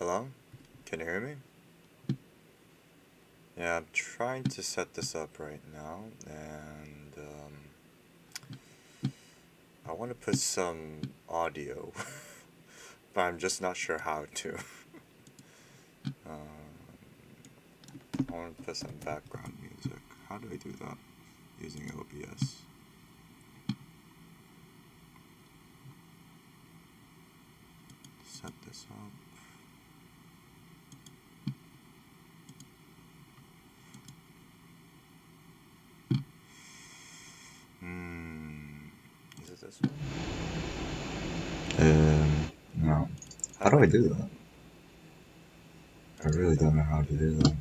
Hello? Can you hear me? Yeah, I'm trying to set this up right now, and I want to put some audio, but I'm just not sure how to. I want to put some background music. How do I do that? Using OBS. Set this up. Is it this one? No. How do I do that? I really don't know how to do that.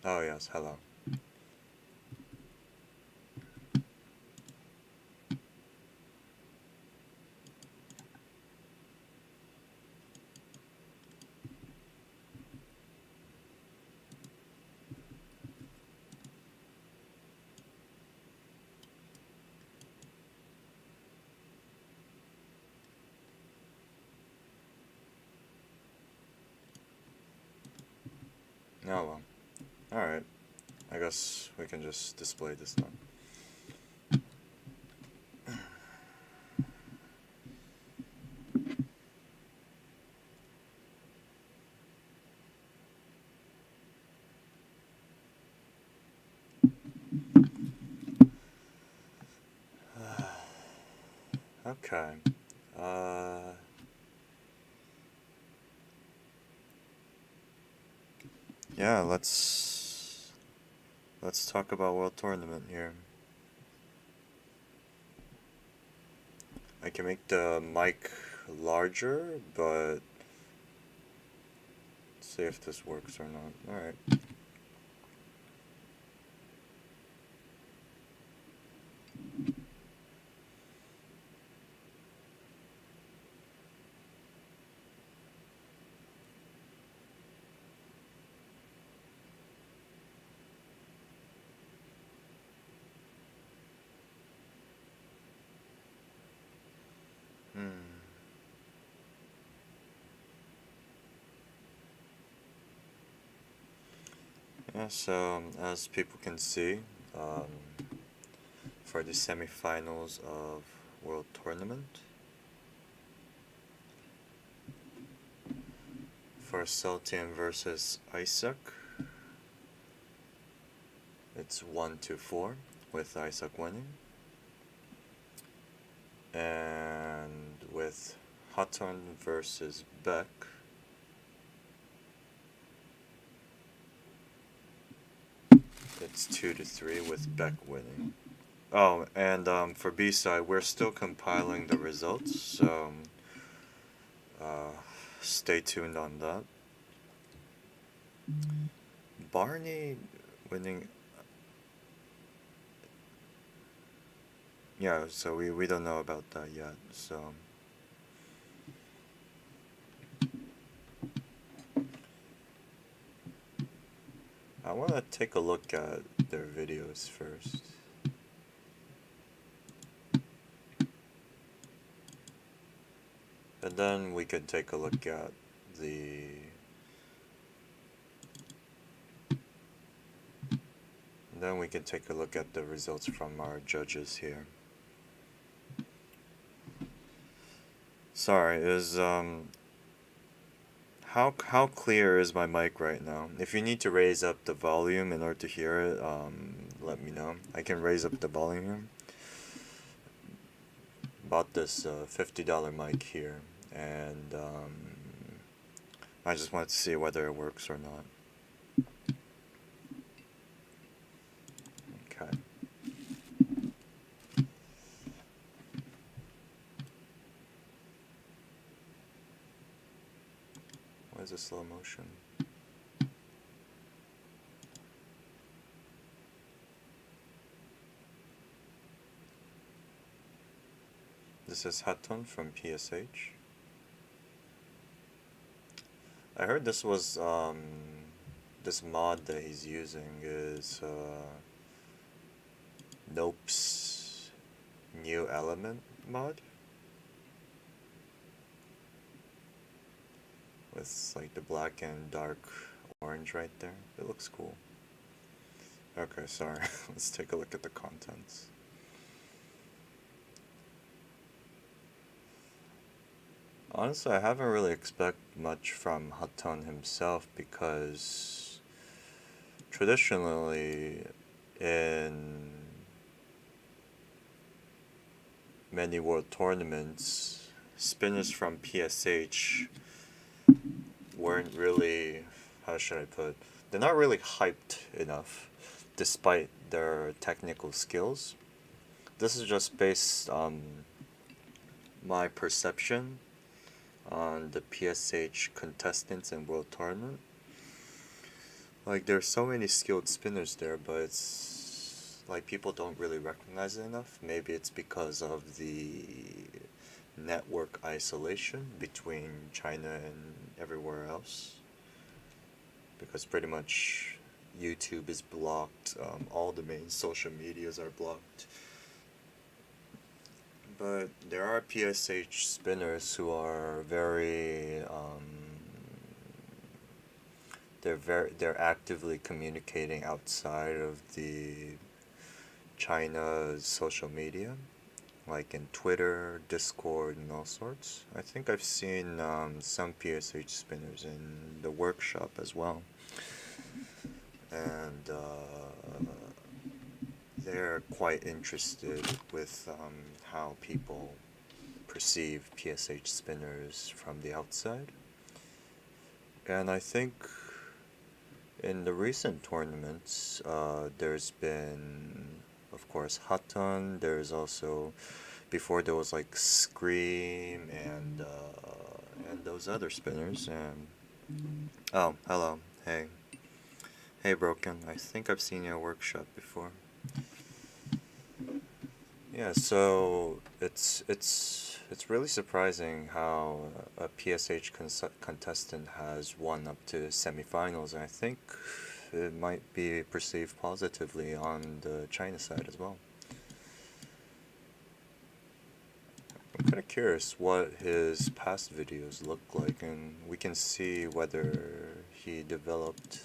Oh yes, hello. Oh well. Alright. I guess we can just display this now. Okay. Yeah, let's talk about World Tournament here. I can make the mic larger, but see if this works or not. Alright. Yeah, so as people can see, um, for the semifinals of World Tournament, for Sultan versus Isaac, it's 1-4 with Isaac winning. And with Hutton versus Beck, it's 2-3 with Beck winning. Oh, and for B-side, we're still compiling the results, so stay tuned on that. Barney winning. Yeah, so we don't know about that yet, so. I want to take a look at their videos first. And then we could take a look at the results from our judges here. Sorry, how clear is my mic right now? If you need to raise up the volume in order to hear it, let me know. I can raise up the volume here. Bought this $50 mic here, and I just wanted to see whether it works or not. Okay. Why is it slow motion? This is Hatton from PSH. I heard this was this mod that he's using is Nope's new element mod with like the black and dark orange right there. It looks cool. Okay, sorry. Let's take a look at the contents. Honestly, I haven't really expected much from Hutton himself because traditionally in many world tournaments, spinners from PSH weren't really, how should I put, they're not really hyped enough despite their technical skills. This is just based on my perception on the PSH contestants in World Tournament. Like, there's so many skilled spinners there, but it's like people don't really recognize it enough. Maybe it's because of the network isolation between China and everywhere else. Because pretty much YouTube is blocked, all the main social medias are blocked. But there are PSH spinners who are they're actively communicating outside of the China's social media, like in Twitter, Discord, and all sorts. I think I've seen some PSH spinners in the workshop as well, and they're quite interested with how people perceive PSH spinners from the outside. And I think in the recent tournaments, there's been, of course, Hutton. There's also, before there was like Scream and those other spinners. And oh, hello, hey, hey, Broken. I think I've seen your workshop before. Yeah, so it's really surprising how a PSH contestant has won up to semifinals, and I think it might be perceived positively on the China side as well. I'm kind of curious what his past videos look like, and we can see whether he developed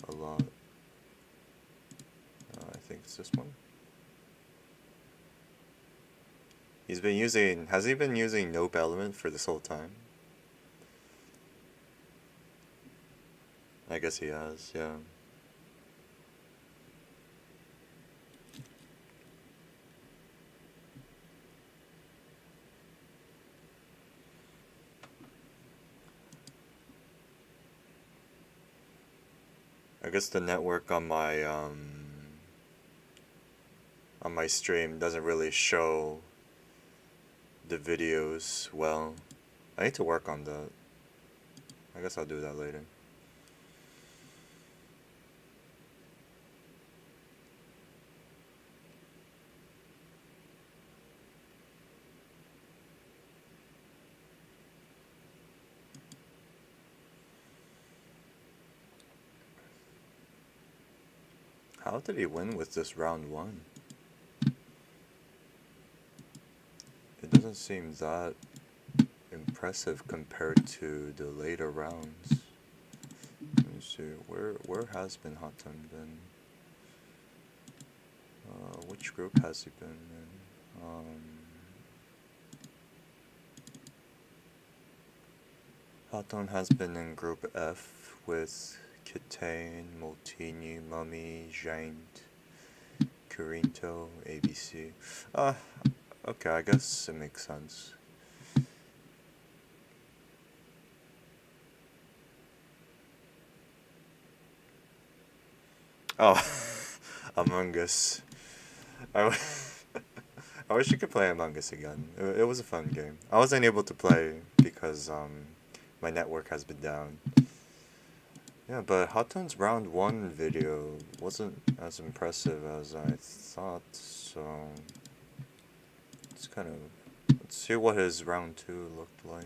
a lot. I think it's this one. Has he been using Nope Element for this whole time? I guess he has, yeah. I guess the network on my stream doesn't really show the videos well. I need to work on that. I guess I'll do that later. How did he win with this round one? It doesn't seem that impressive compared to the later rounds. Let me see, where has been Hotton been? Which group has he been in? Hotton has been in Group F with Kitane, Moltini, Mummy, Giant, Corinto, ABC. Okay, I guess it makes sense. Oh, Among Us. I, I wish you could play Among Us again. It was a fun game. I wasn't able to play because my network has been down. Yeah, but Hotton's round one video wasn't as impressive as I thought, so it's kind of, let's see what his round two looked like.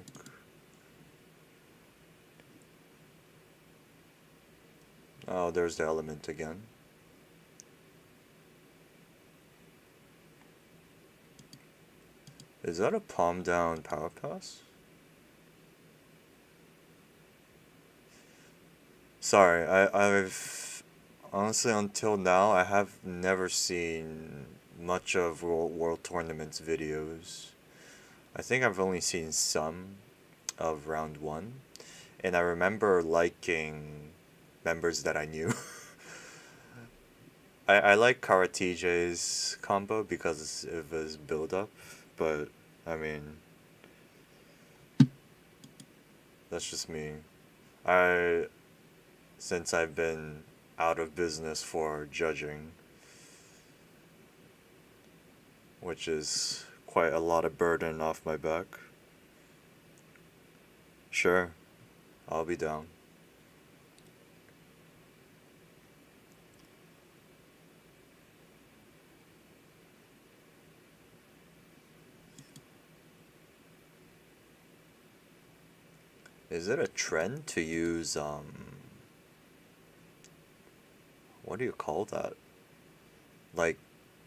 Oh, there's the element again. Is that a palm down power pass? Sorry, I've honestly until now I have never seen much of World Tournaments videos. I think I've only seen some of round one, and I remember liking members that I knew. I like Karatije's combo because of his build up, but I mean that's just me. I since I've been out of business for judging, which is quite a lot of burden off my back. Sure, I'll be down. Is it a trend to use what do you call that? Like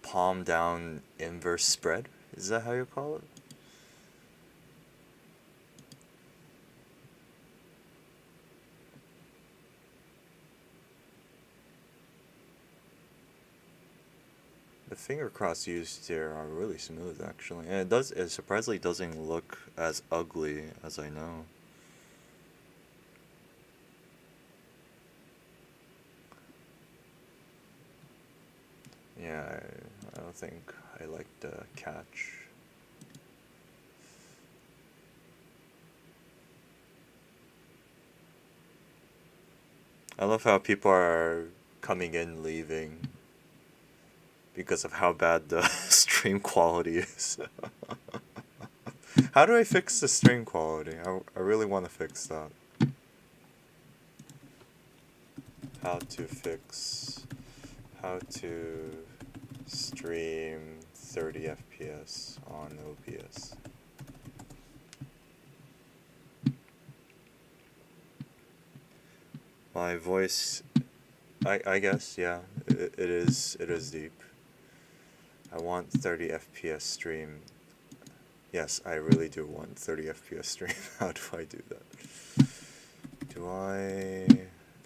palm down inverse spread? Is that how you call it? The finger cross used here are really smooth actually. And it surprisingly doesn't look as ugly as I know. Yeah, I don't think I like the catch. I love how people are coming in, leaving because of how bad the stream quality is. How do I fix the stream quality? I really want to fix that. How to fix... How to stream 30 FPS on OBS. My voice... I guess, yeah, it is deep. I want 30 FPS stream. Yes, I really do want 30 FPS stream. How do I do that? Do I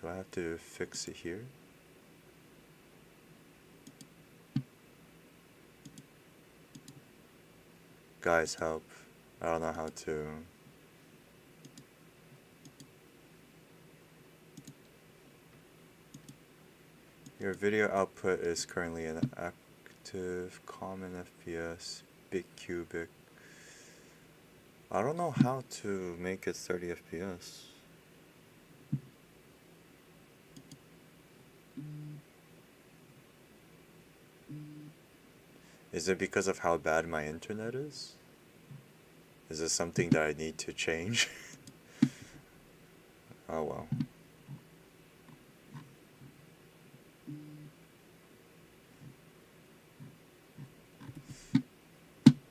have to fix it here? Guys, help. I don't know how to... Your video output is currently an active common FPS big cubic. I don't know how to make it 30 FPS. Is it because of how bad my internet is? Is this something that I need to change? Oh well.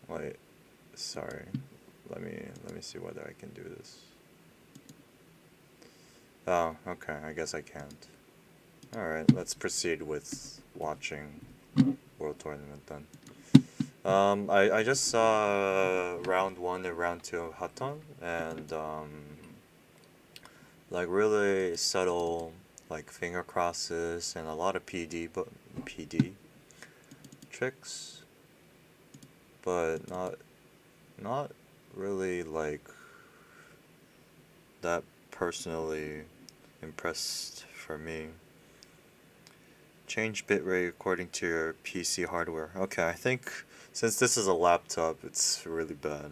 Wait, sorry. Let me see whether I can do this. Oh, okay, I guess I can't. Alright, let's proceed with watching World Tournament then. I just saw round 1 and round 2 of Hatton, and like really subtle like finger crosses and a lot of PD tricks, but not really like that personally impressed for me. Change bitrate according to your PC hardware. Okay, I think since this is a laptop, it's really bad.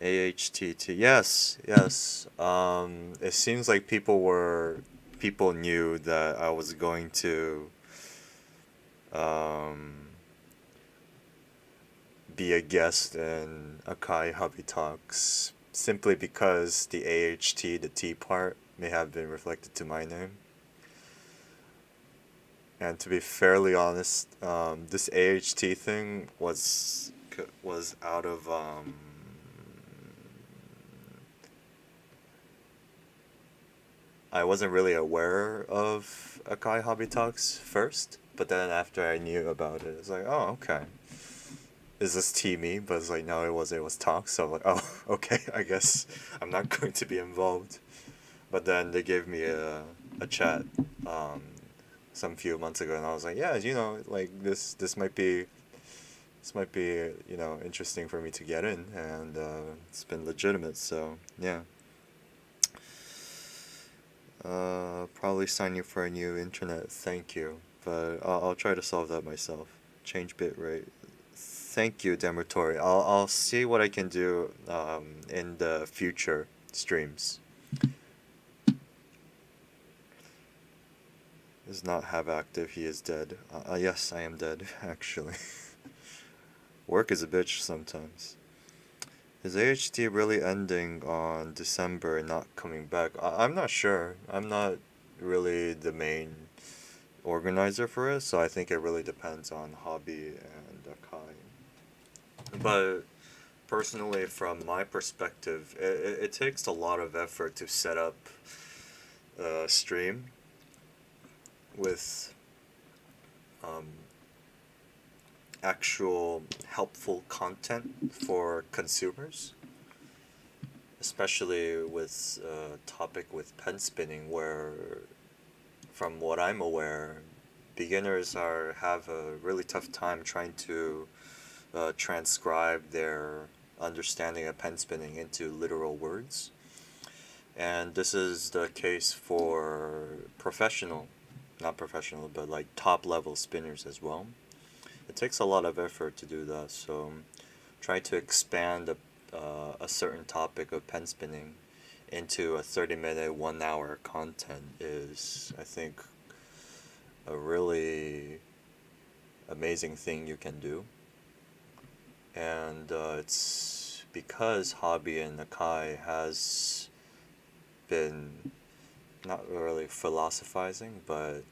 AHTT. Yes, yes. It seems like people knew that I was going to be a guest in Akai Hobby Talks simply because the AHT, the T part, may have been reflected to my name. And to be fairly honest, this AHT thing was out of I wasn't really aware of Akai Hobby Talks first, but then after I knew about it, it's like, oh, okay. Is this Teamy? But it's like, no, it was Talks. So I'm like, oh, okay, I guess I'm not going to be involved. But then they gave me a chat um, some few months ago, and I was like, yeah, like this might be interesting for me to get in, and it's been legitimate. So yeah. Probably sign you for a new internet. Thank you, but I'll try to solve that myself. Change bitrate. Thank you, Demertori. I'll see what I can do in the future streams. Does not have active. He is dead. Yes, I am dead. Actually, work is a bitch sometimes. Is AHT really ending on December and not coming back? I'm not sure. I'm not really the main organizer for it, so I think it really depends on Hobby and Akai. But personally, from my perspective, it takes a lot of effort to set up a stream with um, actual helpful content for consumers, especially with a topic with pen spinning, where, from what I'm aware, beginners have a really tough time trying to transcribe their understanding of pen spinning into literal words. And this is the case for not professional, but like top level spinners as well. It takes a lot of effort to do that, so try to expand a certain topic of pen spinning into a 30-minute, 1 hour content is, I think, a really amazing thing you can do. And it's because Hobby and Akai has been not really philosophizing, but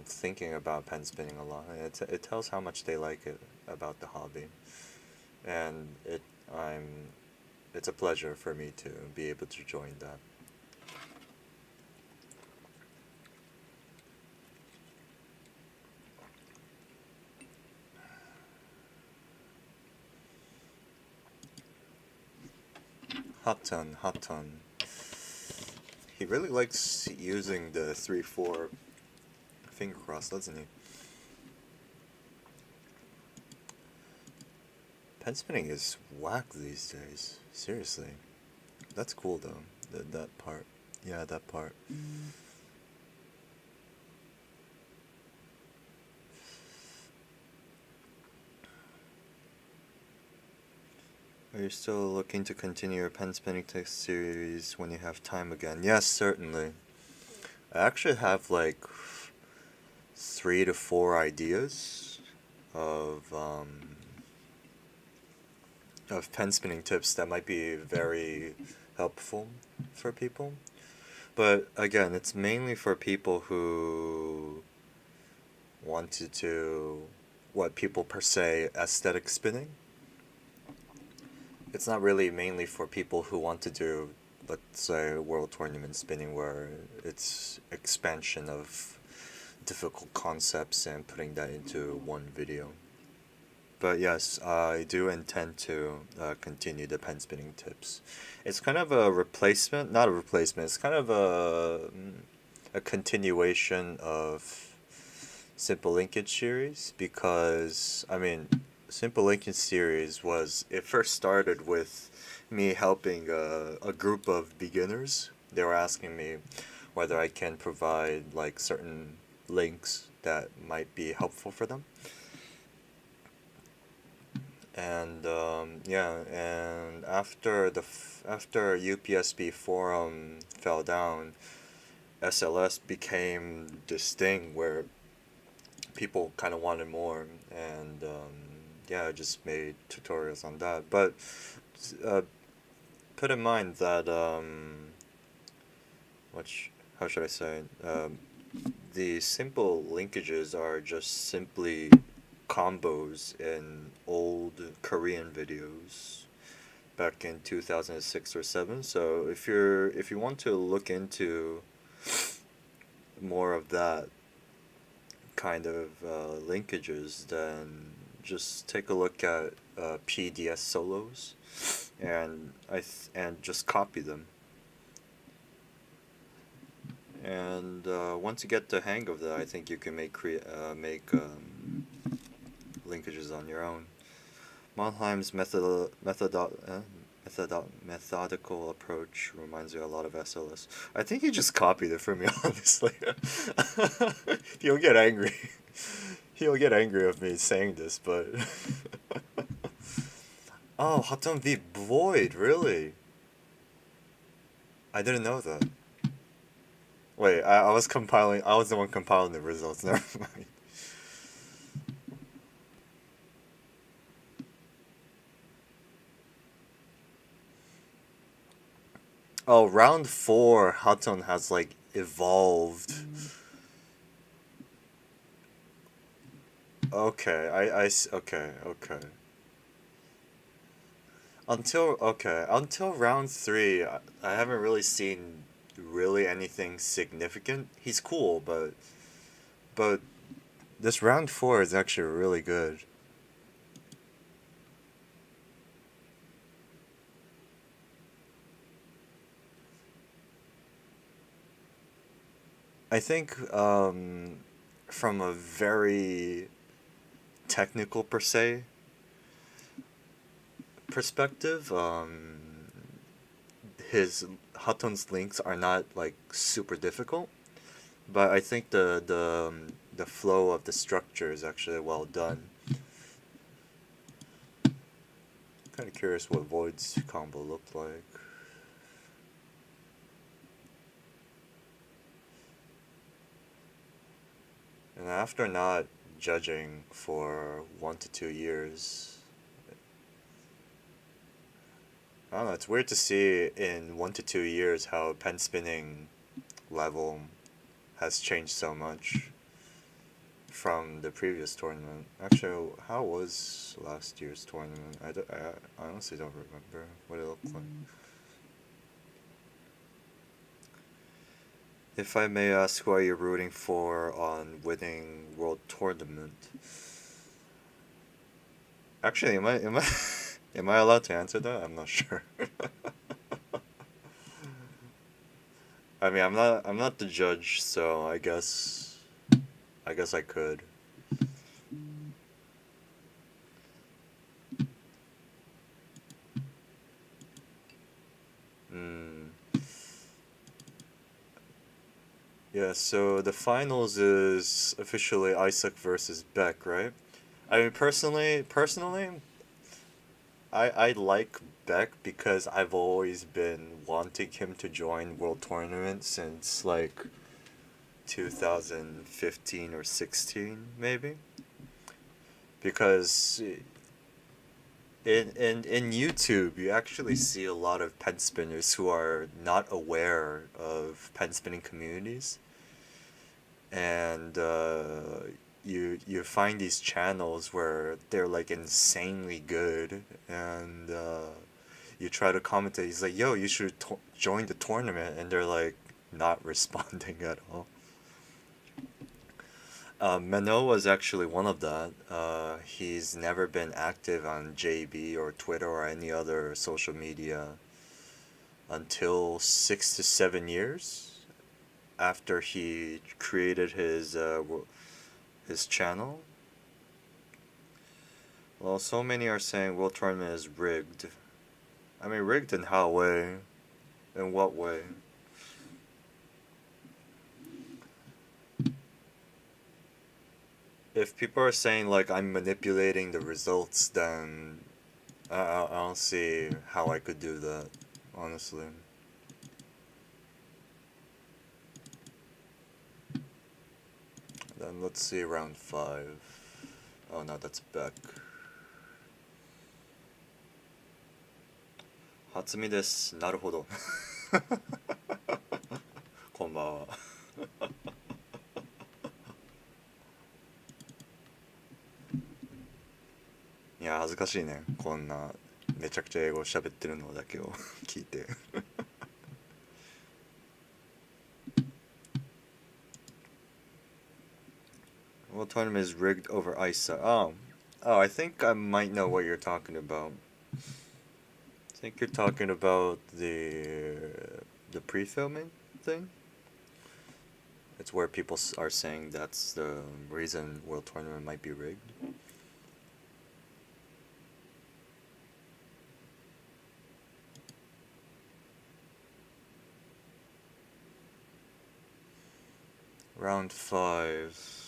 thinking about pen spinning a lot. It tells how much they like it about the hobby, and it's a pleasure for me to be able to join that. Hot ton. He really likes using the 3-4 finger cross, doesn't he? Pen spinning is whack these days. Seriously. That's cool though. That part. Yeah, that part. Are you still looking to continue your pen spinning text series when you have time again? Yes, certainly. I actually have like 3 to 4 ideas of pen spinning tips that might be very helpful for people. But again, it's mainly for people who want to do what people per se aesthetic spinning. It's not really mainly for people who want to do, let's say, world tournament spinning, where it's expansion of difficult concepts and putting that into one video. But yes, I do intend to continue the pen spinning tips. It's kind of a replacement, not a replacement. It's kind of a continuation of Simple Linkage series, because I mean, Simple Linkage series it first started with me helping a group of beginners. They were asking me whether I can provide like certain links that might be helpful for them. And yeah, and after after UPSB forum fell down, SLS became this thing where people kind of wanted more, and yeah, I just made tutorials on that. But uh, put in mind that how should I say? The simple linkages are just simply combos in old Korean videos back in 2006 or 7. So if you want to look into more of that kind of linkages, then just take a look at PDS solos, and and just copy them. And once you get the hang of that, I think you can make linkages on your own. Monheim's methodical approach reminds me a lot of SLS. I think he just copied it from me, honestly. He'll get angry. He'll get angry of me saying this, but oh, Hotton v Void, really? I didn't know that. Wait, I was compiling. I was the one compiling the results. Never mind. Oh, round 4, Hotton has like evolved. Okay, okay. Until round 3, I haven't really seen really anything significant. He's cool, but this round 4 is actually really good. I think from a very technical per se perspective, his Hotton's links are not like super difficult, but I think the flow of the structure is actually well done. Kind of curious what Void's combo looked like. And after not judging for 1 to 2 years, I don't know, it's weird to see in 1 to 2 years how pen spinning level has changed so much from the previous tournament. Actually, how was last year's tournament? I honestly don't remember what it looked like. If I may ask, who are you rooting for on winning World Tournament? Actually, am I am I allowed to answer that? I'm not sure. I mean, I'm not the judge, so I guess I could. Hmm. Yeah, so the finals is officially Isaac versus Beck, right? I mean, personally, I like Beck because I've always been wanting him to join World Tournament since like 2015 or 16 maybe. Because in YouTube you actually see a lot of pen spinners who are not aware of pen spinning communities, and you find these channels where they're like insanely good, and you try to commentate. He's like, "Yo, you should join the tournament," and they're like not responding at all. Mano was actually one of that. He's never been active on JB or Twitter or any other social media until 6 to 7 years after he created his channel. Well, so many are saying World Tournament is rigged. I mean, rigged in how way? In what way? If people are saying like I'm manipulating the results, then I don't see how I could do that, honestly. Then let's see round 5. Oh no, that's Beck. Hatsumi desu. Naruhodo. こんばんは。いや、恥ずかしいね。こんなめちゃくちゃ英語喋ってるのだけを聞いて。World Tournament is rigged over ISA. Oh, I think I might know what you're talking about. I think you're talking about the pre-filming thing. It's where people are saying that's the reason World Tournament might be rigged. Round 5.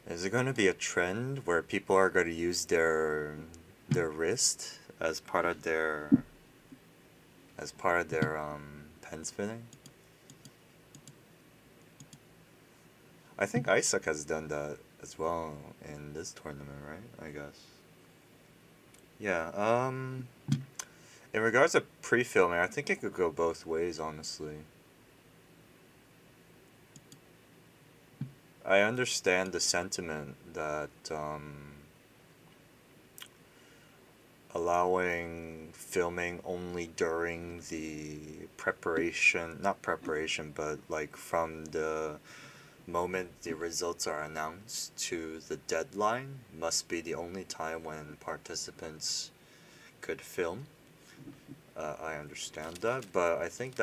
Is it going to be a trend where people are going to use their wrist as part of their pen spinning? I think Isaac has done that as well in this tournament, right? I guess. Yeah. In regards to pre-filming, I think it could go both ways, honestly. I understand the sentiment that allowing filming only during the preparation, not preparation, but like from the moment the results are announced to the deadline must be the only time when participants could film. I understand that, but I think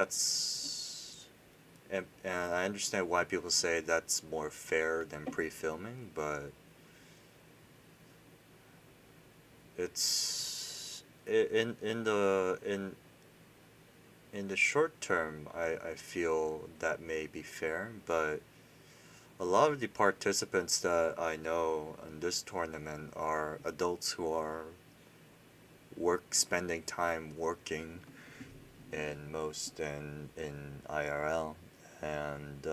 and I understand why people say that's more fair than pre-filming, but it's in the short term, I feel that may be fair, but a lot of the participants that I know in this tournament are adults who are spending time working in IRL, and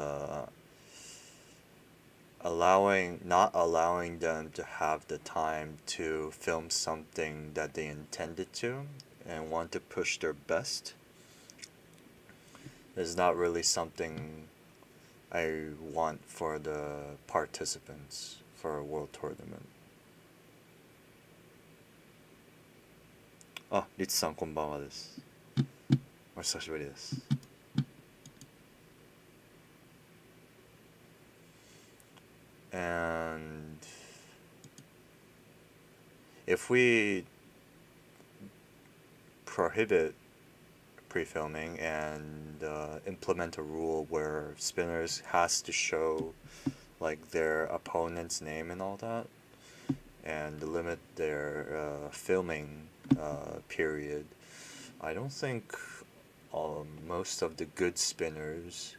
not allowing them to have the time to film something that they intended to and want to push their best is not really something I want for the participants for a world tournament. あ、リツさんこんばんはです。お久しぶりです。And if we prohibit pre-filming and implement a rule where spinners has to show like their opponent's name and all that, and limit their filming period, I don't think most of the good spinners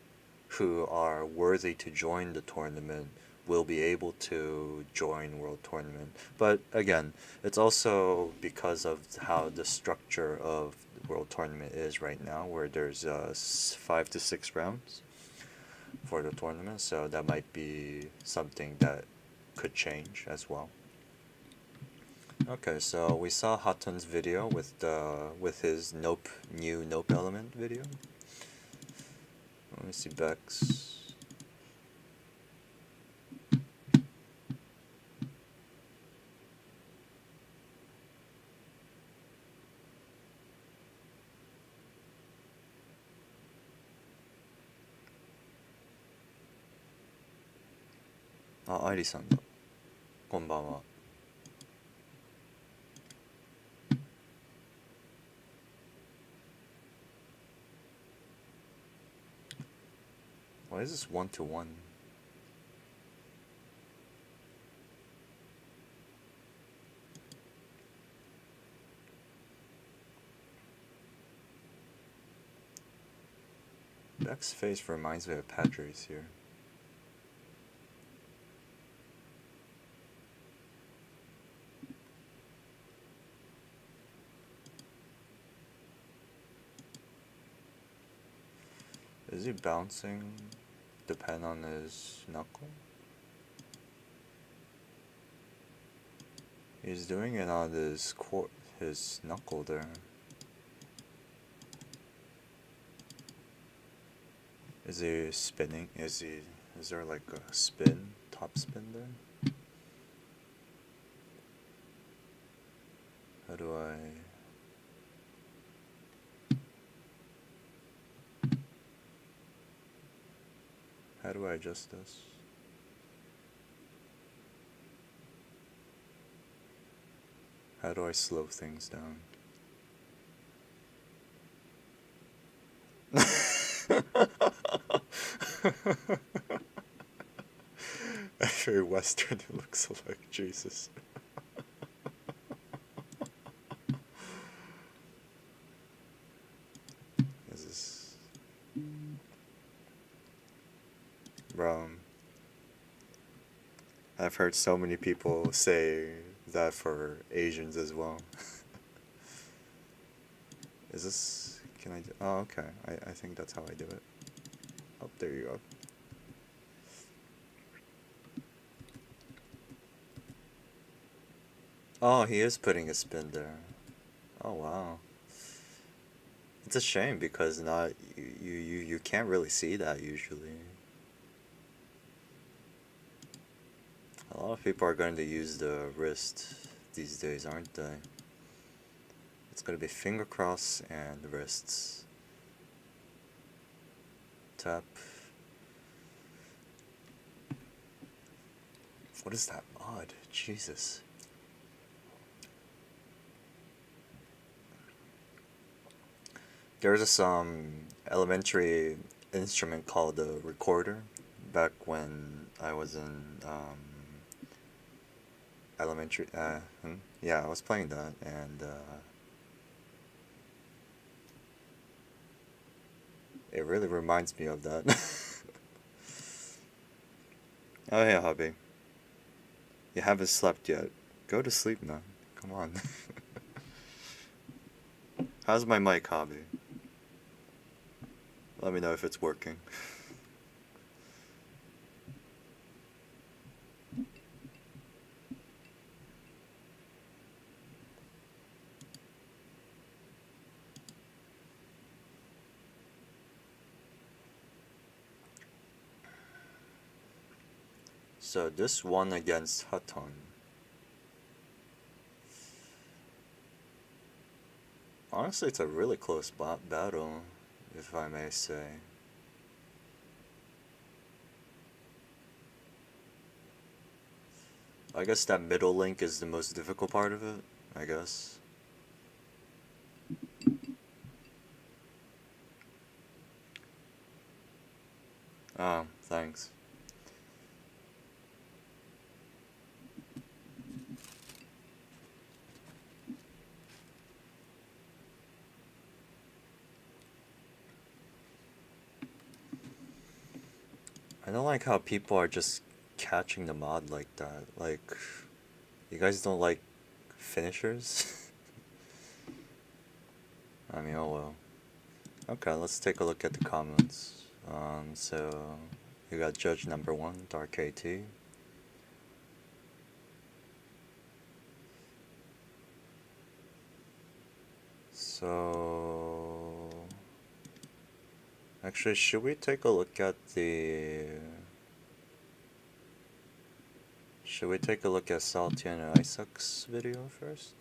who are worthy to join the tournament will be able to join World Tournament. But again, it's also because of how the structure of the World Tournament is right now, where there's 5 to 6 rounds for the tournament, so that might be something that could change as well. Okay, so we saw Hatun's video with his new nope element video. Let me see Bex. Ah, 愛理さんだ。こんばんは。Why is this 1-to-1? Beck's face reminds me of Padres here. Is he bouncing? Depend on his knuckle? He's doing it on his knuckle there. Is he spinning? Is there like a spin? Top spin there? How do I... do I adjust this? How do I slow things down? Very Western it looks like, Jesus. Is this... Bro, I've heard so many people say that for Asians as well. Is this... Can I do... Oh, okay. I think that's how I do it. Oh, there you go. Oh, he is putting a spin there. Oh, wow. It's a shame because not you can't really see that usually. A lot of people are going to use the wrist these days, aren't they? It's going to be finger cross and wrists. Tap. What is that mod? Jesus. There's this elementary instrument called a recorder back when I was in elementary. Yeah, I was playing that, and it really reminds me of that. Oh yeah, hubby. You haven't slept yet. Go to sleep now. Come on. How's my mic, hobby? Let me know if it's working. So this one against Hutton. Honestly, it's a really close battle, if I may say. I guess that middle link is the most difficult part of it, I guess. Oh, thanks. I don't like how people are just catching the mod like that. Like, you guys don't like finishers? I mean, oh well. Okay, let's take a look at the comments. So, you got judge number 1, Dark AT. So... Actually, should we take a look at the... Should we take a look at Saltian and Isaac's video first?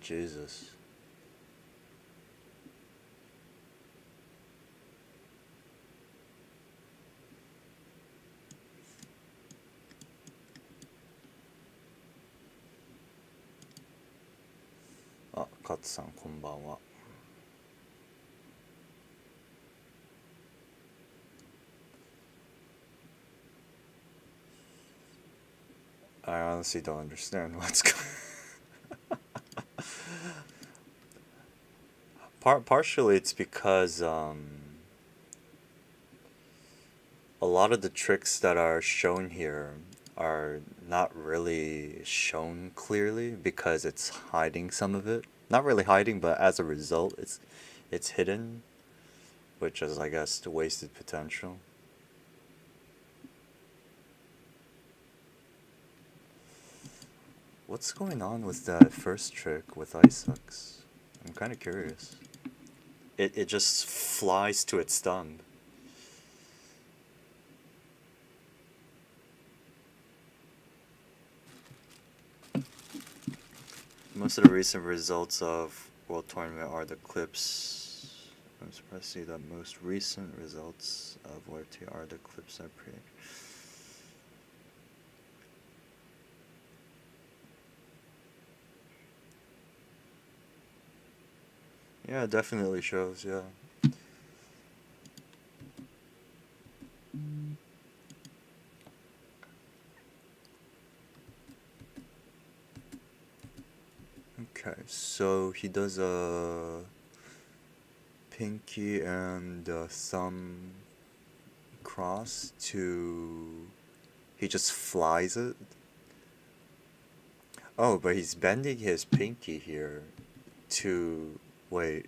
Jesus. Ah, Katsu-san, konbanwa. I honestly don't understand what's going partially it's because a lot of the tricks that are shown here are not really shown clearly because it's hiding some of it. Not really hiding, but as a result, it's hidden, which is, I guess, the wasted potential. What's going on with that first trick with Isaacs? I'm kind of curious. It just flies to its thumb. Most of the recent results of World Tournament are the clips. I'm surprised to see that most recent results of WT are the clips I created. Yeah, it definitely shows, yeah. Okay, so he does a pinky and thumb cross to... He just flies it? Oh, but he's bending his pinky here to... Wait.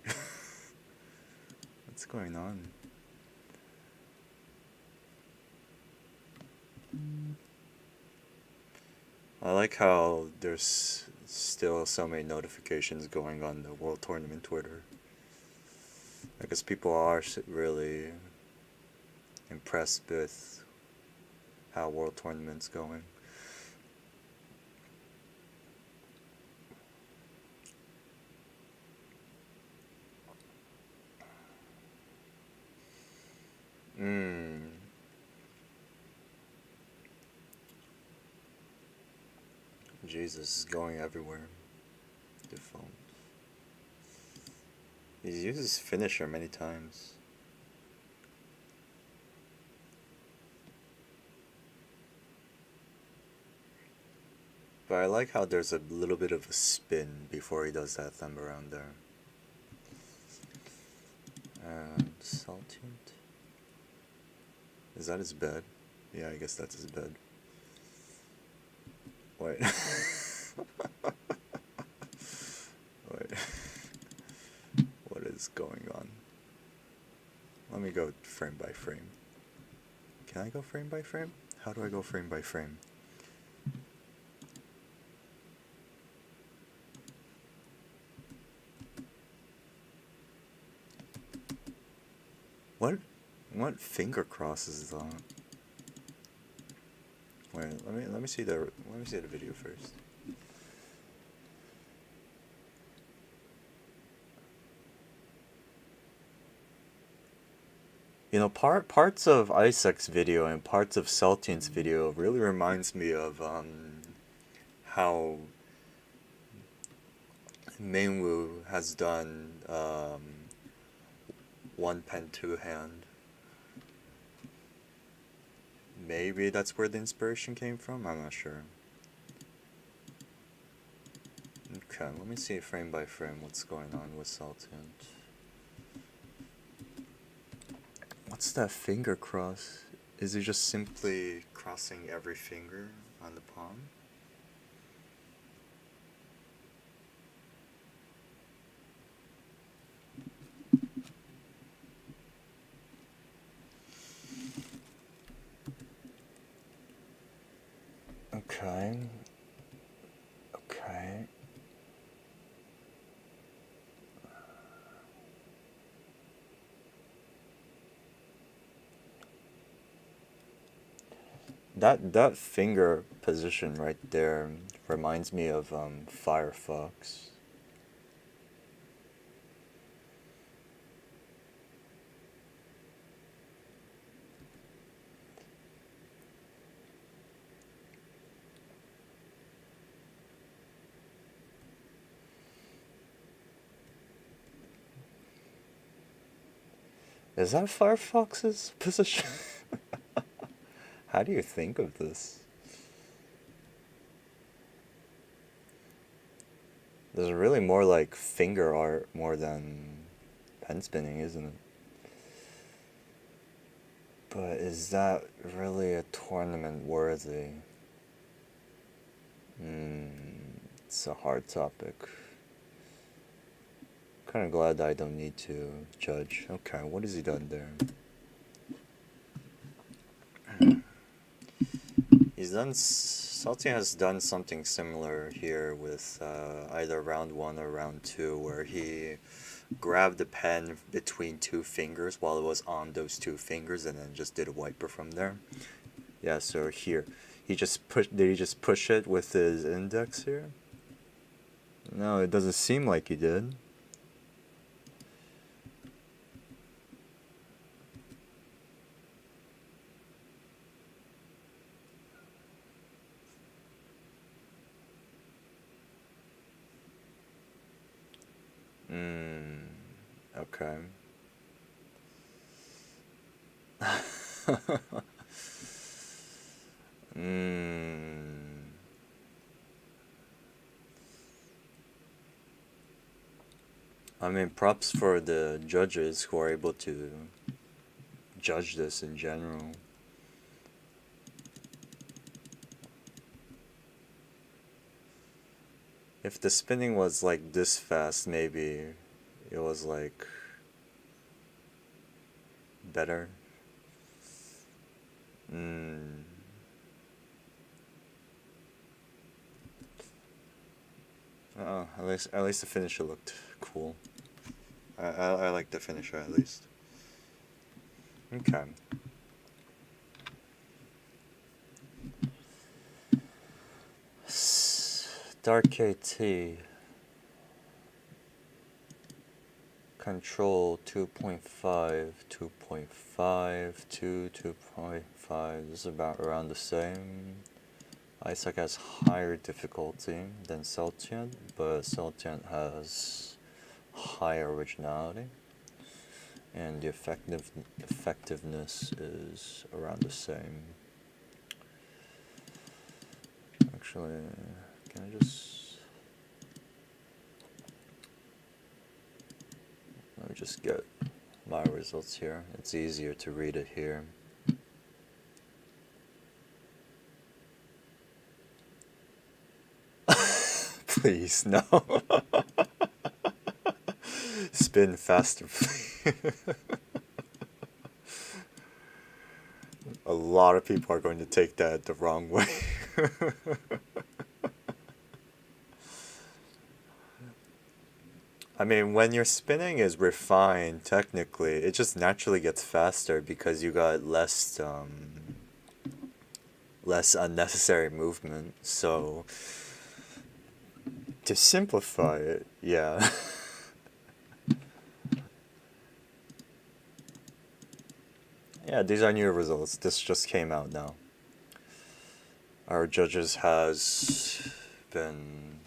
What's going on? I like how there's still so many notifications going on the World Tournament Twitter. I guess people are really impressed with how World Tournament's going. Jesus is going everywhere. Default. He's used his finisher many times. But I like how there's a little bit of a spin before he does that thumb around there. And Saltient. Is that his bed? Yeah, I guess that's his bed. Wait. Wait. What is going on? Let me go frame by frame. Can I go frame by frame? How do I go frame by frame? What finger crosses is on? Wait, let me see the video first. You know, parts of Isaac's video and parts of Celtian's video really reminds me of how Mainwu has done one pen two hand. Maybe that's where the inspiration came from? I'm not sure. Okay, let me see frame by frame what's going on with Saltient. What's that finger cross? Is he just simply crossing every finger on the palm? Okay. Okay. That finger position right there reminds me of Firefox. Is that Firefox's position? How do you think of this? This is really more like finger art more than pen spinning, isn't it? But is that really a tournament worthy? It's a hard topic. Kind of glad I don't need to judge. Okay, what has he done there? Salty has done something similar here with either round 1 or round 2, where he grabbed the pen between two fingers while it was on those two fingers and then just did a wiper from there. Yeah, so here. Did he just push it with his index here? No, it doesn't seem like he did. Okay. I mean, props for the judges who are able to judge this in general. If the spinning was like this fast, maybe it was like better. Oh, at least the finisher looked cool. I like the finisher at least. Okay. Dark KT. Control 2.5, 2.5, 2.5. This is about around the same. Isaac has higher difficulty than Celtian, but Celtian has higher originality, and the effectiveness is around the same. Actually, can I just... Let me just get my results here. It's easier to read it here. Please, no. Spin faster, please. A lot of people are going to take that the wrong way. I mean, when your spinning is refined, technically, it just naturally gets faster because you got less unnecessary movement. So, to simplify it, yeah. Yeah, these are new results. This just came out now. Our judges has been...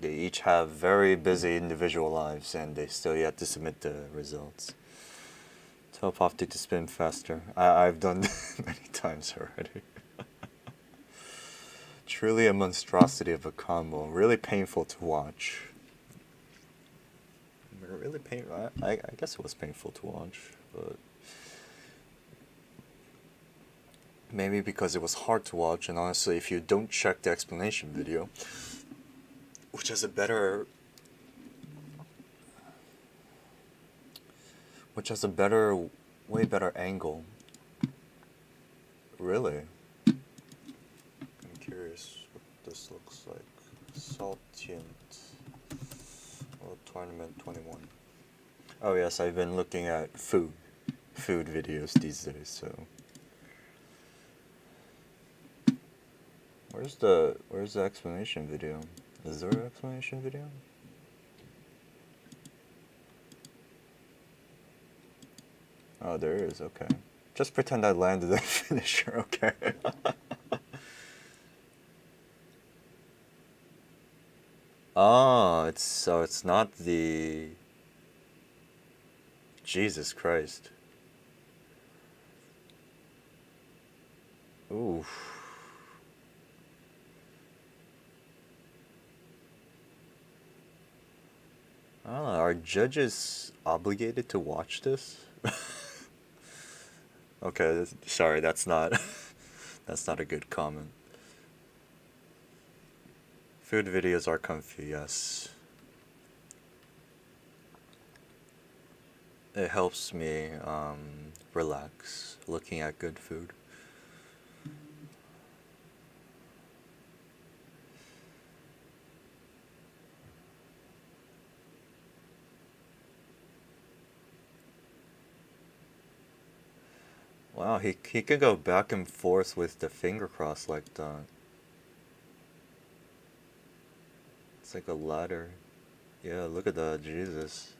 They each have very busy individual lives, and they still yet to submit the results. Tell Pofty to spin faster. I've done many times already. Truly a monstrosity of a combo. Really painful to watch. Really painful. I guess it was painful to watch, but maybe because it was hard to watch, and honestly, if you don't check the explanation video, which has a way better angle. Really? I'm curious what this looks like. Saltient World Tournament 21. Oh yes, I've been looking at food videos these days, so. Where's the explanation video? Is there an explanation video? Oh, there is, okay. Just pretend I landed the finisher, okay. Oh, it's not the... Jesus Christ. Oof. I don't know, are judges obligated to watch this? Okay, sorry, that's not that's not a good comment. Food videos are comfy, yes. It helps me relax looking at good food. Wow, he can go back and forth with the finger cross like that. It's like a ladder. Yeah, look at that, Jesus.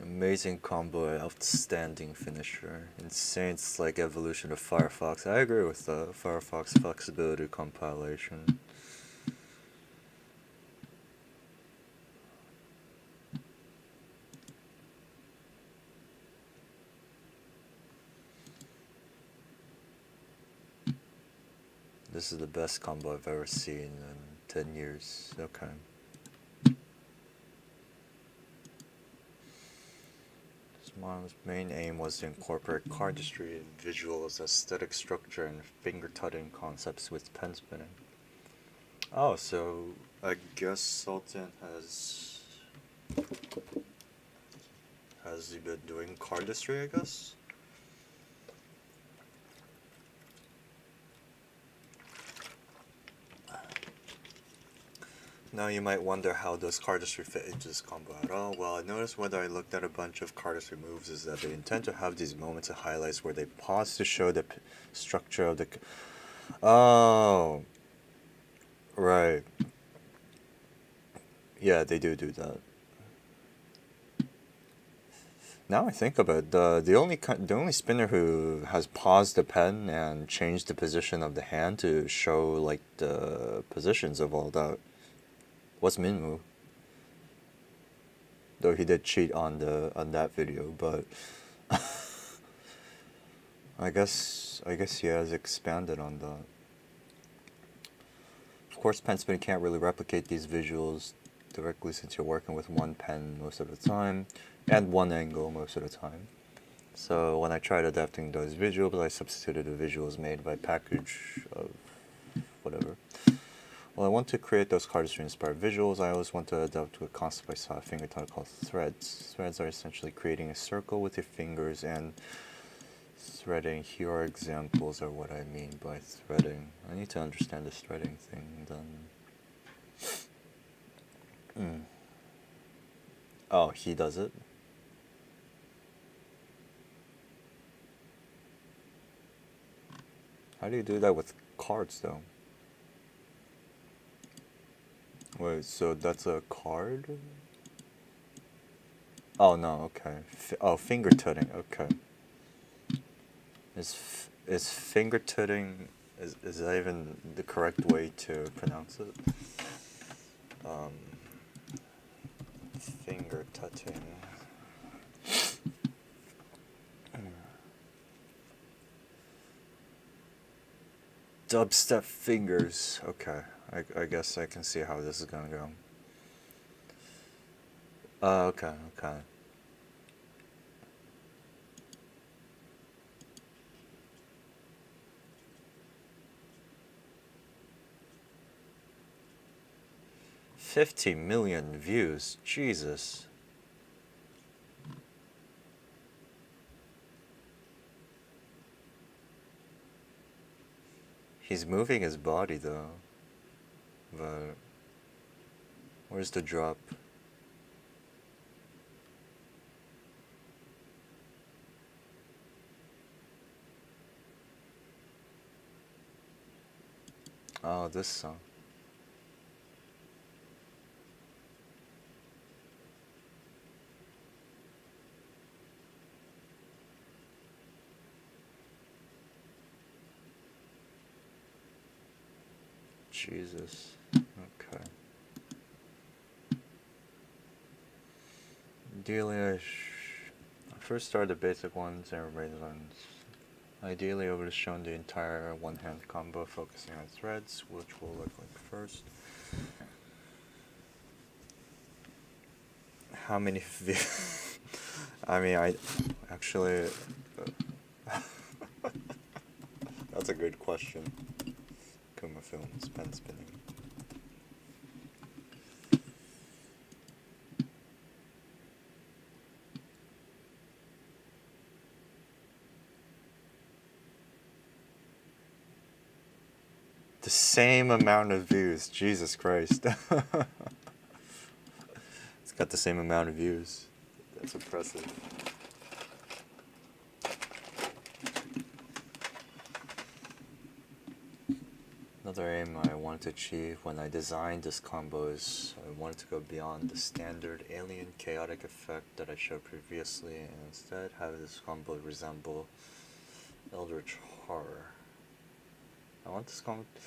Amazing combo, outstanding finisher. Insane, it's like evolution of Firefox. I agree with the Firefox flexibility compilation. This is the best combo I've ever seen in 10 years. Okay. Mom's main aim was to incorporate cardistry and visuals, aesthetic structure, and finger-tutting concepts with pen spinning. Oh, so I guess Sultan has he been doing cardistry, I guess? Now you might wonder how does cardistry fit into this combo at all. Well, I noticed when I looked at a bunch of cardistry moves is that they intend to have these moments of highlights where they pause to show the structure of the... Oh, right. Yeah, they do that. Now I think about it, the only spinner who has paused the pen and changed the position of the hand to show like the positions of all that was Minmu. Though he did cheat on that video, but I guess he has expanded on that. Of course, pen spinning can't really replicate these visuals directly since you're working with one pen most of the time and one angle most of the time. So when I tried adapting those visuals, I substituted the visuals made by package of whatever. Well, I want to create those cardistry-inspired visuals. I always want to adapt to a concept I saw a finger tunnel called threads. Threads are essentially creating a circle with your fingers and threading. Here are examples of what I mean by threading. I need to understand this threading thing then. Oh, he does it? How do you do that with cards though? Wait, so that's a card? Oh no, okay. Finger tutting, okay. Is finger tutting, is that even the correct way to pronounce it? Finger tutting. Dubstep fingers. Okay, I guess I can see how this is gonna go. Okay. 50 million views. Jesus. He's moving his body though. But where's the drop? Oh, this song. Jesus. Okay. Ideally, I first start the basic ones and everybody learns. Ideally, I would have shown the entire one-hand combo focusing on threads, which will look like first. How many views? I mean, I actually... that's a good question. Kuma Films, pen spinning. The same amount of views. Jesus Christ. It's got the same amount of views. That's impressive. Another aim I wanted to achieve when I designed this combo is I wanted to go beyond the standard alien chaotic effect that I showed previously and instead have this combo resemble Eldritch Horror. I want this combo to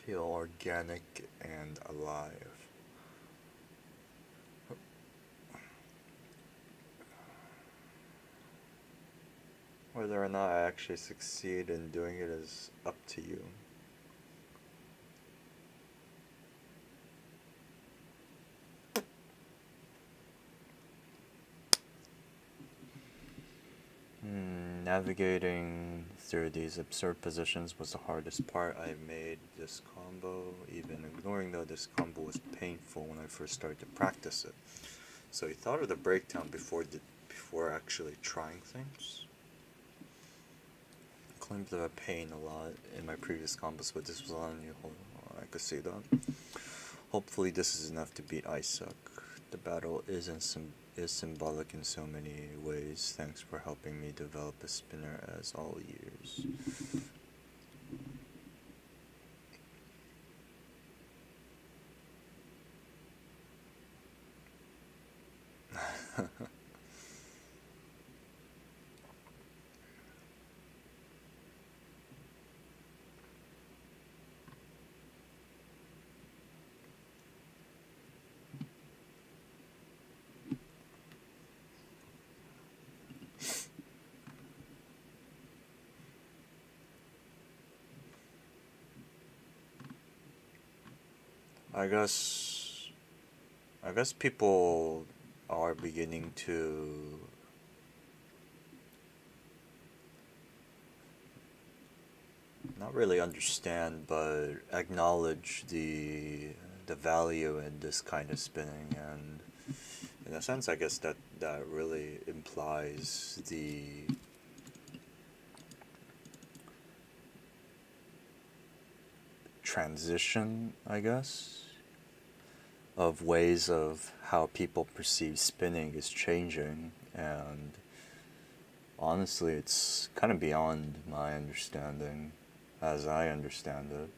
feel organic and alive. Whether or not I actually succeed in doing it is up to you. Navigating through these absurd positions was the hardest part. I made this combo, even ignoring though this combo was painful when I first started to practice it. So he thought of the breakdown before actually trying things. I claimed the pain a lot in my previous combos, but this was on you. I could see that. Hopefully this is enough to beat Isaac. The battle is symbolic in so many ways. Thanks for helping me develop a spinner as all years. I guess people are beginning to not really understand, but acknowledge the value in this kind of spinning, and in a sense, I guess that really implies the transition, I guess, of ways of how people perceive spinning is changing, and honestly, it's kind of beyond my understanding, as I understand it.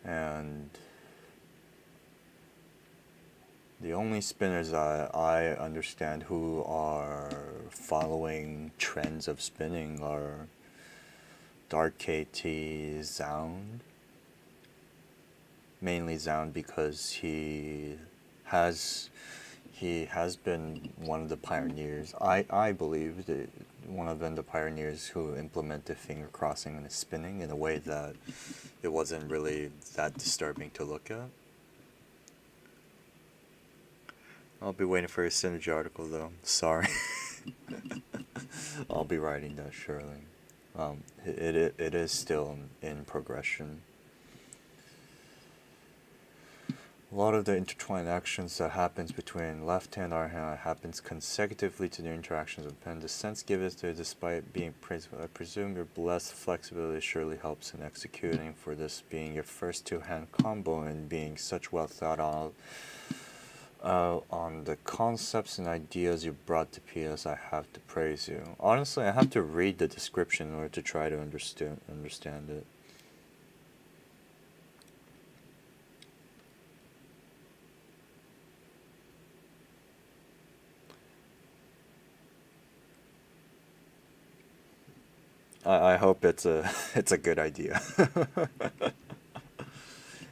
And the only spinners I understand who are following trends of spinning are Dark KT, Zound. Mainly Zound because he has been one of the pioneers. I believe that one of the pioneers who implemented finger crossing and spinning in a way that it wasn't really that disturbing to look at. I'll be waiting for your synergy article though. Sorry. I'll be writing that surely. It is still in progression. A lot of the intertwined actions that happens between left hand and right hand happens consecutively to the interactions of pen. The sense given to it despite being principled. I presume your blessed flexibility surely helps in executing for this being your first two-hand combo and being such well thought out on the concepts and ideas you brought to PS. I have to praise you. Honestly, I have to read the description in order to try to understand it. I hope it's a it's a good idea.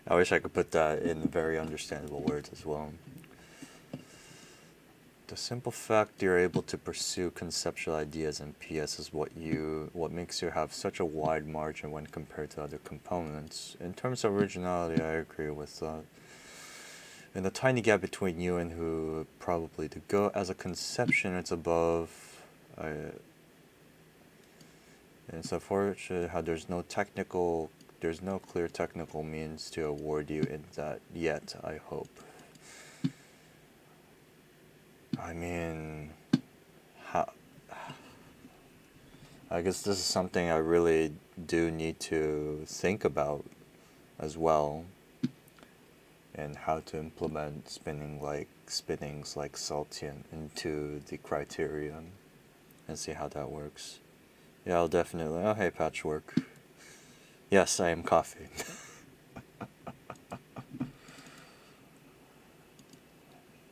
I wish I could put that in very understandable words as well. The simple fact you're able to pursue conceptual ideas in PS is what makes you have such a wide margin when compared to other components. In terms of originality, I agree with that. And the tiny gap between you and who probably to go as a conception, it's above. And it's unfortunate how there's no clear technical means to award you in that yet, I hope. I mean, I guess this is something I really do need to think about as well, and how to implement spinnings like Saltian into the criterion and see how that works. Yeah, I'll definitely. Oh, hey, Patchwork. Yes, I am coffee.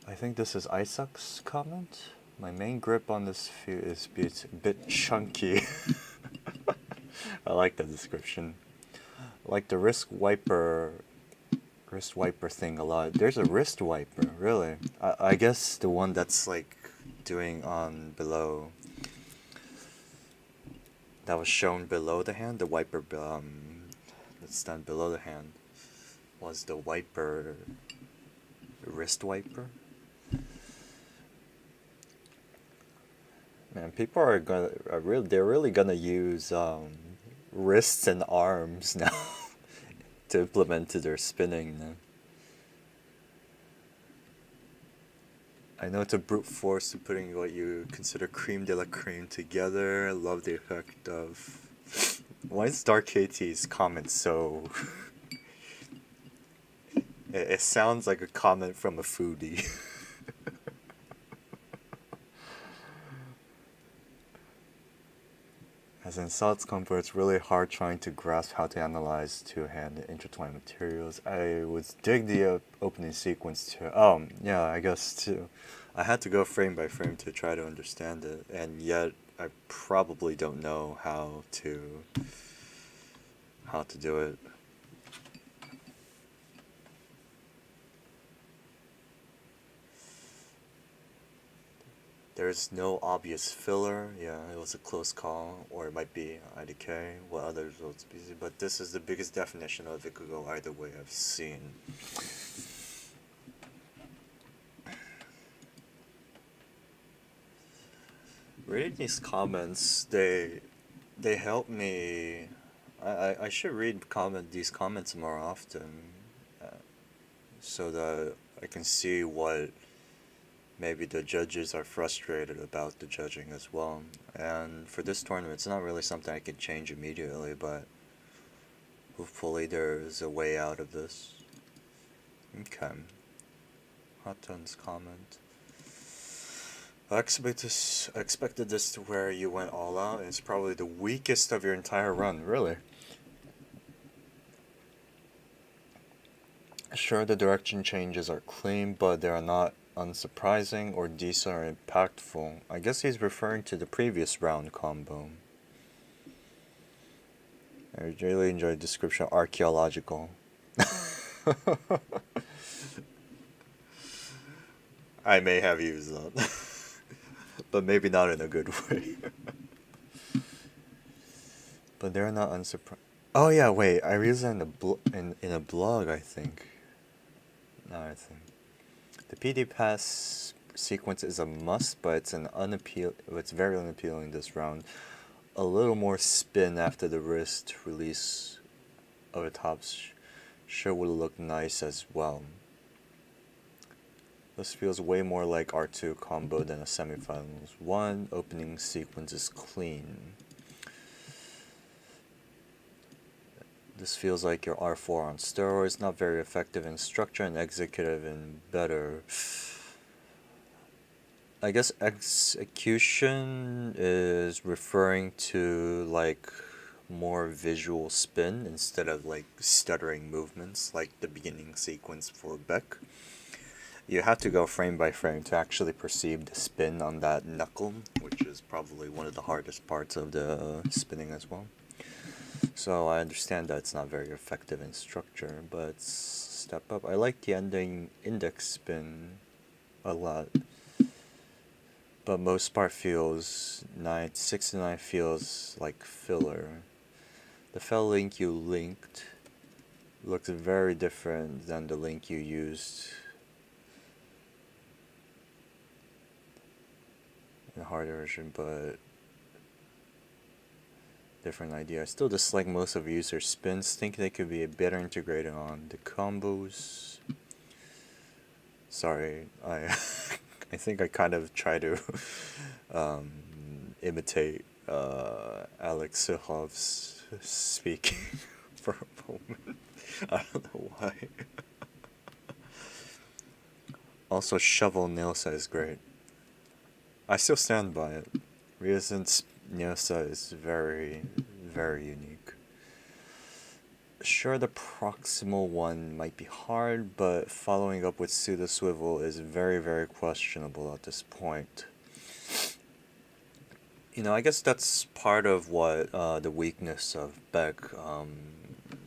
I think this is Isaac's comment. My main grip on this is a bit chunky. I like that description. I like the wrist wiper thing a lot. There's a wrist wiper, really. I guess the one that's like doing on below. That was shown below the hand. The wiper that's done below the hand was the wiper, wrist wiper. Man, people they're really gonna use wrists and arms now to implement to their spinning now. I know it's a brute force to putting what you consider creme de la creme together. I love the effect of. Why is Dark KT's comment so. It sounds like a comment from a foodie. As in Salt's comfort, it's really hard trying to grasp how to analyze two-hand intertwined materials. I would dig the opening sequence too. Oh, yeah, I guess too. I had to go frame by frame to try to understand it, and yet I probably don't know how to do it. There's no obvious filler. Yeah, it was a close call, or it might be IDK. What other results be? But this is the biggest definition of it could go either way I've seen. Reading these comments, they help me. I should read these comments more often, so that I can see what maybe the judges are frustrated about the judging as well. And for this tournament, it's not really something I can change immediately, but hopefully there's a way out of this. Okay. Hot Ton's comment. I expected this to where you went all out. It's probably the weakest of your entire run, really. Sure, the direction changes are clean, but they are not unsurprising or decent or impactful. I guess he's referring to the previous round combo. I really enjoyed the description archaeological. I may have used that. But maybe not in a good way. But they're not unsurprising. Oh yeah, wait. I read that in a blog, I think. No, I think the PD pass sequence is a must, but it's very unappealing this round. A little more spin after the wrist release of the tops sure would look nice as well. This feels way more like R2 combo than a semifinals. One opening sequence is clean. This feels like your R4 on steroids, not very effective in structure and executive and better. I guess execution is referring to like more visual spin instead of like stuttering movements like the beginning sequence for Beck. You have to go frame by frame to actually perceive the spin on that knuckle, which is probably one of the hardest parts of the spinning as well. So I understand that it's not very effective in structure, but step up. I like the ending index spin a lot, but most part feels 6 to 9 feels like filler. The fell link you linked looks very different than the link you used in the hard version, but different idea. I still dislike most of user spins. Think they could be better integrated on the combos. Sorry, I I think I kind of try to imitate Alex Suhov's speaking for a moment. I don't know why. Also, shovel nail set is great. I still stand by it. Ryuzen's nail set is very, very unique. Sure, the proximal one might be hard, but following up with pseudo swivel is very, very questionable at this point. You know, I guess that's part of what the weakness of Beck.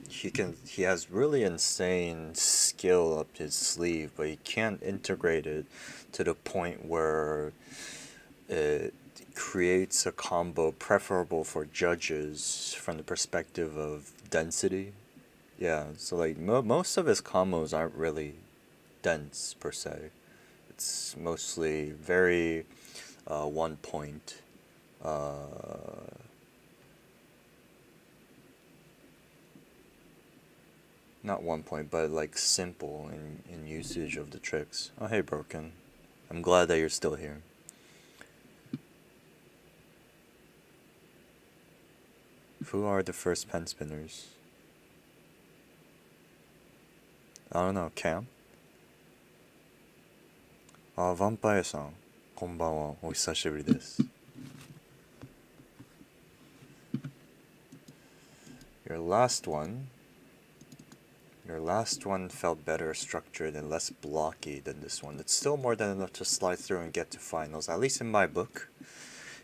He has really insane skill up his sleeve, but he can't integrate it to the point where it creates a combo preferable for judges from the perspective of density. Yeah, so like most of his combos aren't really dense per se. It's mostly very one point. Not one point, but like simple in usage of the tricks. Oh, hey, Broken. I'm glad that you're still here. Who are the first pen spinners? I don't know, Cam? あ、ヴァンパイアさん。こんばんは。お久しぶりです。Your last one felt better structured and less blocky than this one. It's still more than enough to slide through and get to finals, at least in my book.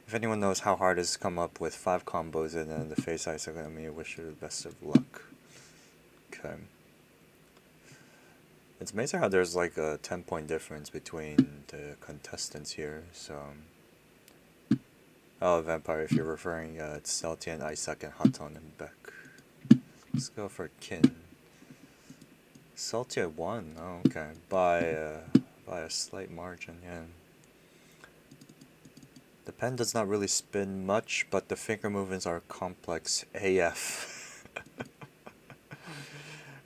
If anyone knows how hard it is to come up with 5 combos and then the face ice, I mean, wish you the best of luck. Okay. It's amazing how there's like a 10-point difference between the contestants here, so... Oh, Vampire, if you're referring, it's Celtian, Isaac, and Haton and Beck. Let's go for Kin. Celtia won, oh, okay, by a slight margin, yeah. The pen does not really spin much, but the finger movements are complex AF.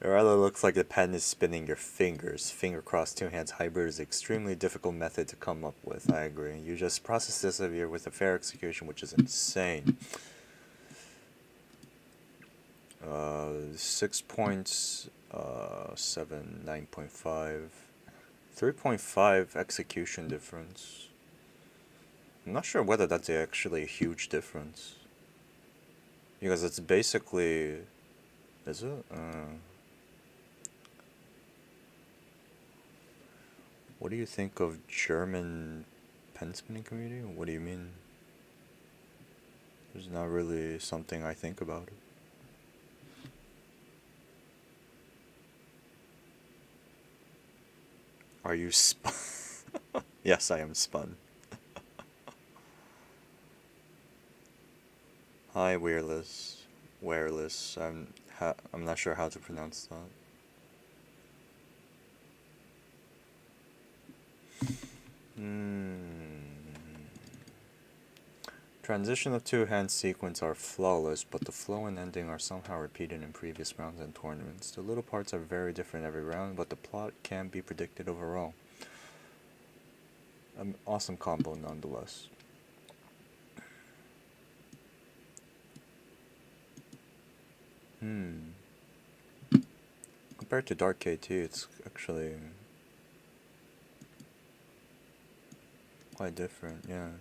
It rather looks like the pen is spinning your fingers. Finger cross two hands hybrid is an extremely difficult method to come up with, I agree. You just process this over with a fair execution, which is insane. 6 points, 7, 9.5, 3.5 execution difference. I'm not sure whether that's actually a huge difference. Because it's basically... Is it? What do you think of German pen spinning community? What do you mean? There's not really something I think about it. Are you spun? Yes, I am spun. Hi, Wireless. Wireless. I'm not sure how to pronounce that. Transition of two-hand sequence are flawless, but the flow and ending are somehow repeated in previous rounds and tournaments. The little parts are very different every round, but the plot can be predicted overall. An awesome combo nonetheless. Compared to Dark KT, it's actually quite different, yeah.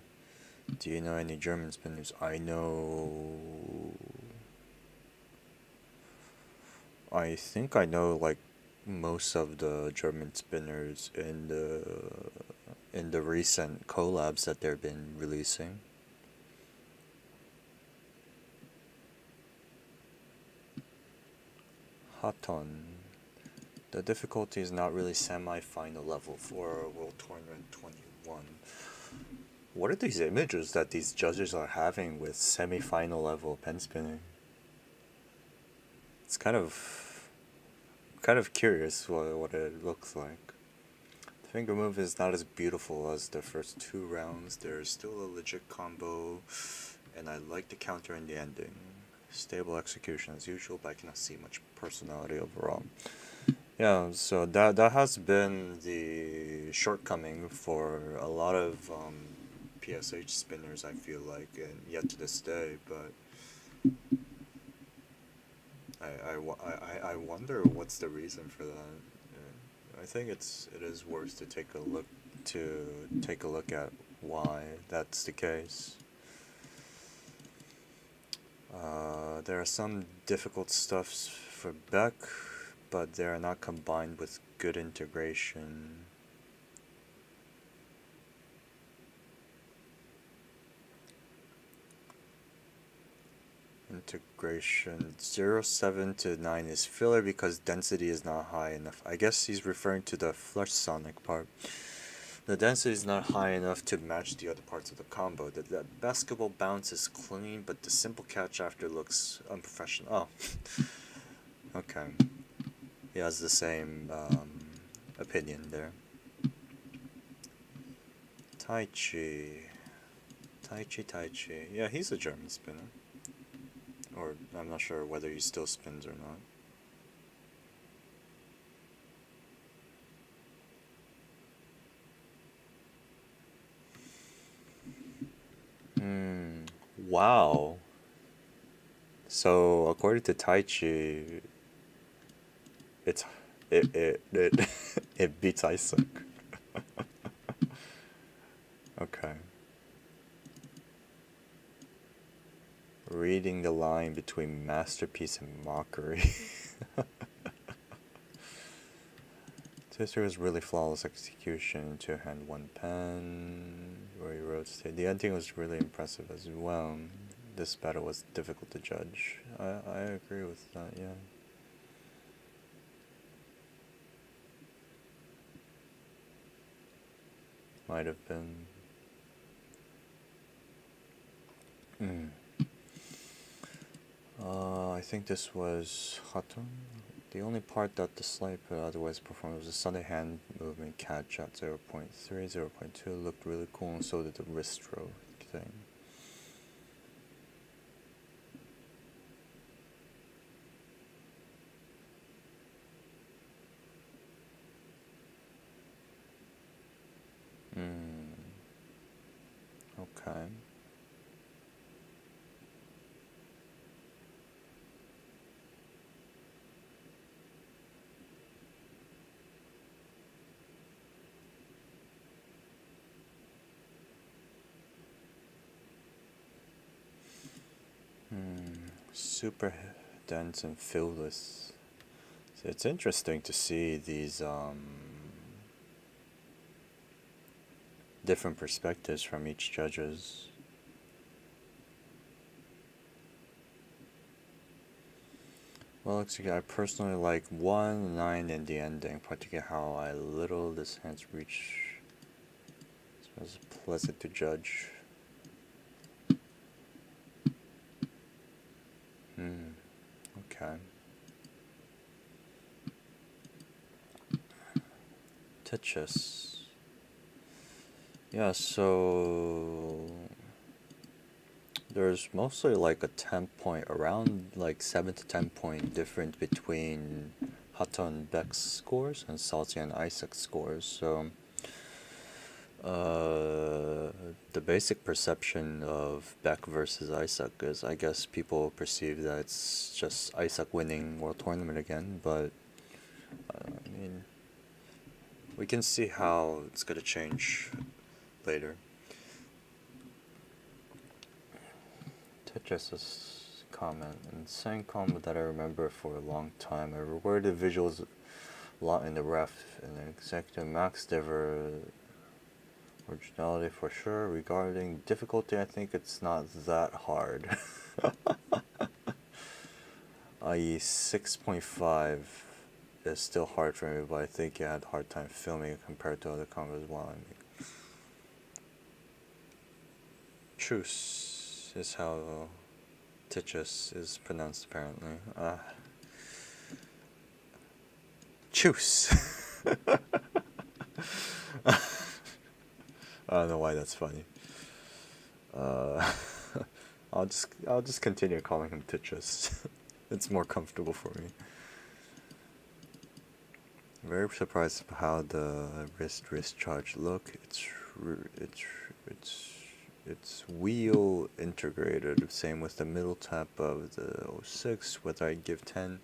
Do you know any German spinners? I think I know like most of the German spinners in the recent collabs that they've been releasing. Haton. The difficulty is not really semi-final level for World Tournament 21. What are these images that these judges are having with semi-final level pen spinning? It's kind of curious what it looks like. The finger move is not as beautiful as the first 2 rounds. There's still a legit combo, and I like the counter in the ending. Stable execution as usual, but I cannot see much personality overall. Yeah, so that has been the shortcoming for a lot of PSH spinners, I feel like, and yet to this day, but I wonder what's the reason for that. I think it is worth to take a look at why that's the case. There are some difficult stuffs for Beck, but they are not combined with good integration. Integration 07 to 9 is filler because density is not high enough. I guess he's referring to the flush sonic part. The density is not high enough to match the other parts of the combo. The basketball bounce is clean, but the simple catch after looks unprofessional. Oh, okay. He has the same opinion there. Taichi. Yeah, he's a German spinner. Or I'm not sure whether he still spins or not. Wow. So according to Taichi, it it beats Isaac. Okay. Reading the line between masterpiece and mockery. Twister was really flawless execution, two hand, one pen, where he wrote the ending was really impressive as well. This battle was difficult to judge. I agree with that, yeah. Might have been. I think this was Hatun. The only part that the sniper otherwise performed was the Sunday hand movement catch at 0.3, 0.2 looked really cool, and so did the wrist stroke thing. Okay. Super dense and fillless. So it's interesting to see these different perspectives from each judges. Well, looks like I personally like 1, 9, and the ending, particularly how I little this hand's reach. It was pleasant to judge. Okay. Tetris. Yeah, so there's mostly like a 10 point, around like 7 to 10 point difference between Hato and Beck's scores and Salty and Isaac's scores. So the basic perception of Beck versus Isaac is, I guess people perceive that it's just Isaac winning World Tournament again, but I mean, we can see how it's gonna change later. Tetris's comment, insane comment that I remember for a long time. I rewarded visuals a lot in the ref and the executive Max Diver. Originality for sure. Regarding difficulty, I think it's not that hard. I.e. 6.5 is still hard for me, but I think I had a hard time filming it compared to other combos while I make. Truce is how Tetris is pronounced apparently. Choose. I don't know why that's funny. I'll just continue calling him Tetris. It's more comfortable for me. Very surprised how the wrist charge look. It's it's wheel integrated. Same with the middle tap of the 06, whether I give 10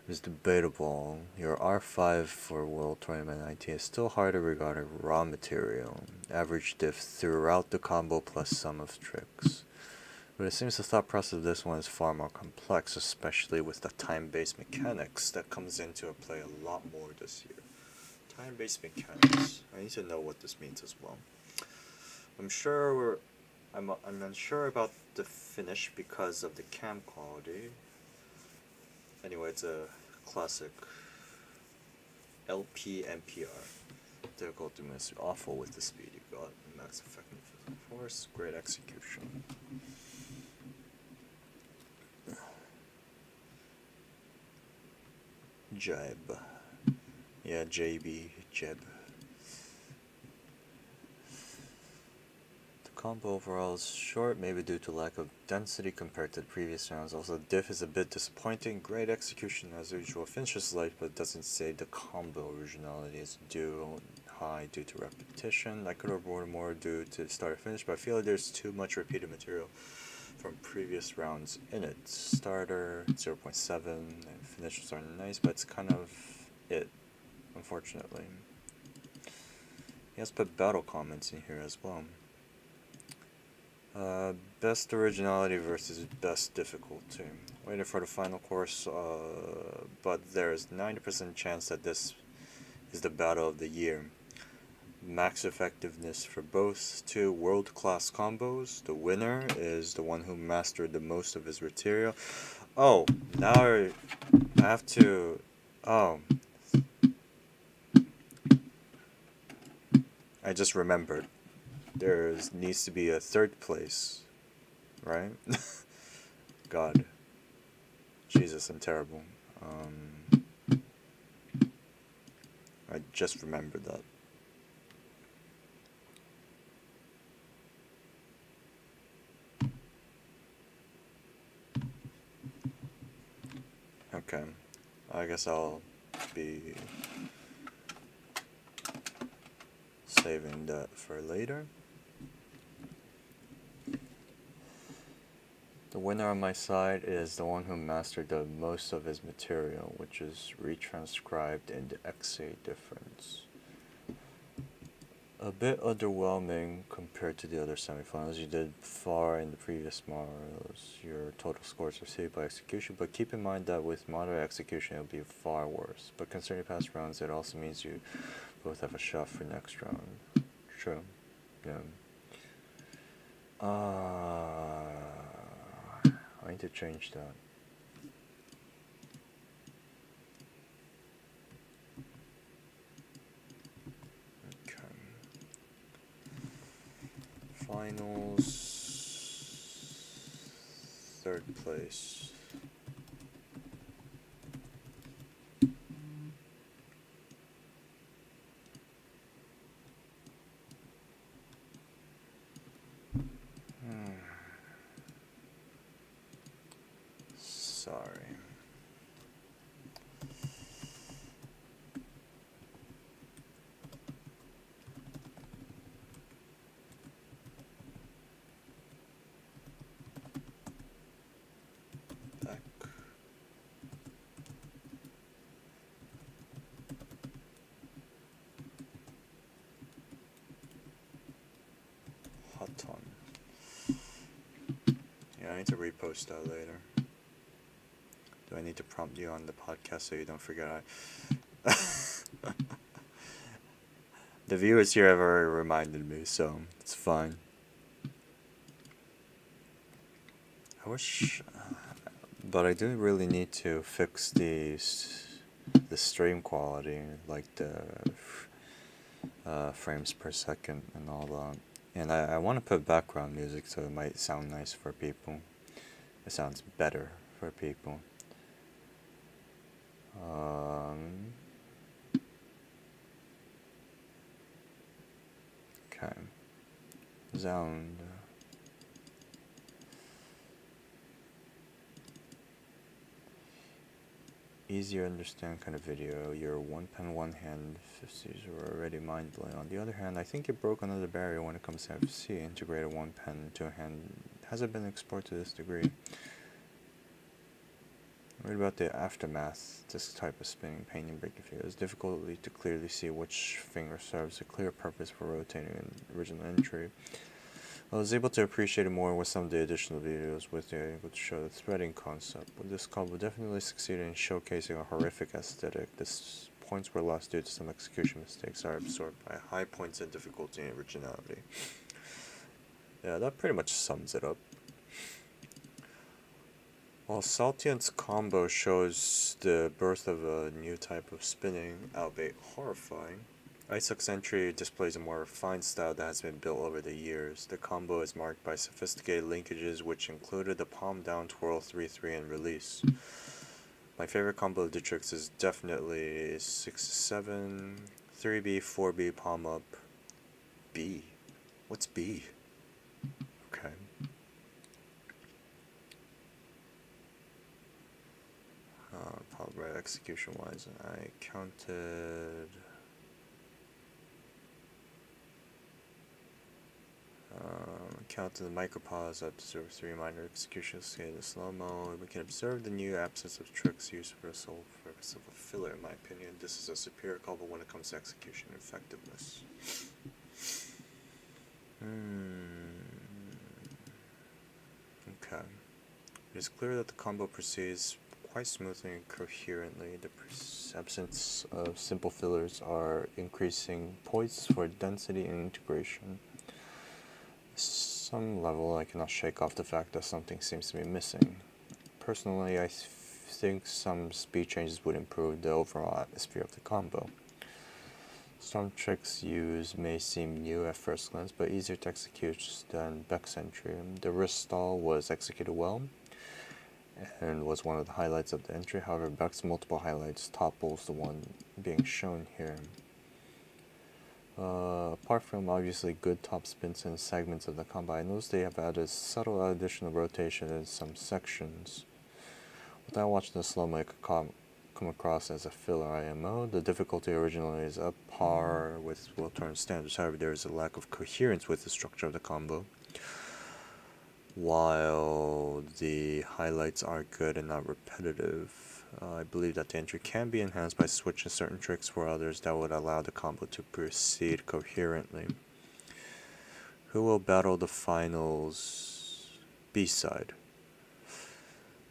is debatable. Your R5 for World Tournament 19 is still harder regarding raw material. Average diff throughout the combo plus sum of tricks. But it seems the thought process of this one is far more complex, especially with the time-based mechanics that comes into play a lot more this year. Time-based mechanics. I need to know what this means as well. I'm unsure about the finish because of the cam quality. Anyway, it's a classic LP NPR. Difficulty is awful with the speed you got. Max effective force, great execution. Jeb. Yeah, JB, Jeb. The combo overall is short, maybe due to lack of density compared to the previous rounds. Also, the diff is a bit disappointing. Great execution as usual. Finishes light, but doesn't say the combo originality is high due to repetition. I could have awarded more due to start or finish, but I feel like there's too much repeated material from previous rounds in it. Starter 0.7 and finishes are nice, but it's kind of it, unfortunately. He has put battle comments in here as well. Best originality versus best difficulty. Waiting for the final course, but there's 90% chance that this is the battle of the year. Max effectiveness for both two world-class combos. The winner is the one who mastered the most of his material. Oh, now I have to... Oh. I just remembered. There needs to be a third place, right? God. Jesus, I'm terrible. I just remembered that. Okay, I guess I'll be saving that for later. The winner on my side is the one who mastered the most of his material, which is retranscribed in the XA difference. A bit underwhelming compared to the other semifinals. You did far in the previous models. Your total scores are saved by execution, but keep in mind that with moderate execution it will be far worse. But considering past rounds, it also means you both have a shot for next round. True. Yeah. I need to change that. Finals, third place. Sorry. Back. Hot ton. Yeah, I need to repost that later. Do I need to prompt you on the podcast so you don't forget The viewers here have already reminded me, so it's fine. I wish... but I do really need to fix the stream quality, like the frames per second and all that. And I want to put background music so it might sound nice for people. It sounds better for people. Okay. Sound. easier to understand kind of video. Your one pen, one hand FFCs were already mind-blowing. On the other hand, I think you broke another barrier when it comes to FFC. Integrated one pen, two hand hasn't been explored to this degree. What about the aftermath? This type of spinning, pain and breaking feel. It's difficult to clearly see which finger serves a clear purpose for rotating an original entry. I was able to appreciate it more with some of the additional videos with the able to show the threading concept, but this combo definitely succeeded in showcasing a horrific aesthetic. This points were lost due to some execution mistakes are absorbed by high points of difficulty and originality. Yeah, that pretty much sums it up. While Saltian's combo shows the birth of a new type of spinning, albeit horrifying, Isaac's entry displays a more refined style that has been built over the years. The combo is marked by sophisticated linkages which included the palm down twirl 3-3 and release. My favorite combo of the tricks is definitely 6-7, 3B, 4B, palm up, B. What's B? Okay. Probably right execution wise, I counted the micropause up to 3 minor executions scale in slow-mo. We can observe the new absence of tricks used for the sole purpose of a filler. In my opinion, this is a superior combo when it comes to execution effectiveness. Okay. It is clear that the combo proceeds quite smoothly and coherently. The absence of simple fillers are increasing points for density and integration. Some level, I cannot shake off the fact that something seems to be missing. Personally, I think some speed changes would improve the overall atmosphere of the combo. Some tricks used may seem new at first glance, but easier to execute than Beck's entry. The wrist stall was executed well, and was one of the highlights of the entry. However, Beck's multiple highlights topples the one being shown here. Apart from obviously good top spins and segments of the combo, I noticed they have added subtle additional rotation in some sections. Without watching the slow-mo, it could come across as a filler IMO. The difficulty originally is up par with well-turned standards. However, there is a lack of coherence with the structure of the combo. While the highlights are good and not repetitive, I believe that the entry can be enhanced by switching certain tricks for others that would allow the combo to proceed coherently. Who will battle the finals B-side?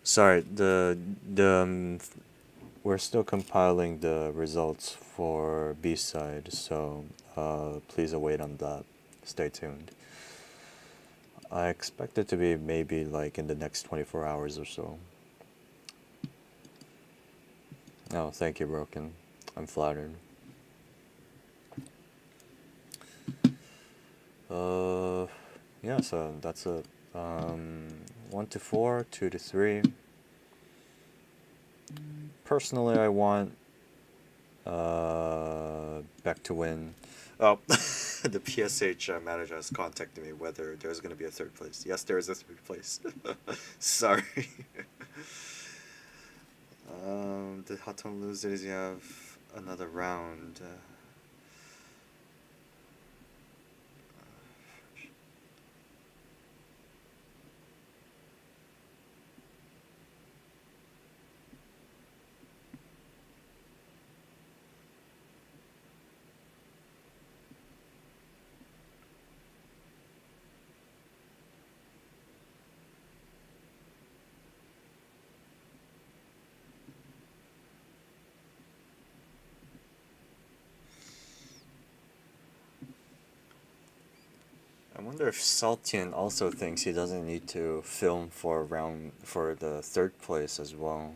Sorry, we're still compiling the results for B-side, so please await on that. Stay tuned. I expect it to be maybe like in the next 24 hours or so. Oh, thank you, Broken. I'm flattered. Yeah, so that's it. 1 to 4, 2 to 3. Personally, I want Beck to win. Oh, the PSH manager has contacted me whether there's going to be a third place. Yes, there is a third place. Sorry. The Hotton losers, you have another round. I wonder if Saltian also thinks he doesn't need to film for the third place as well.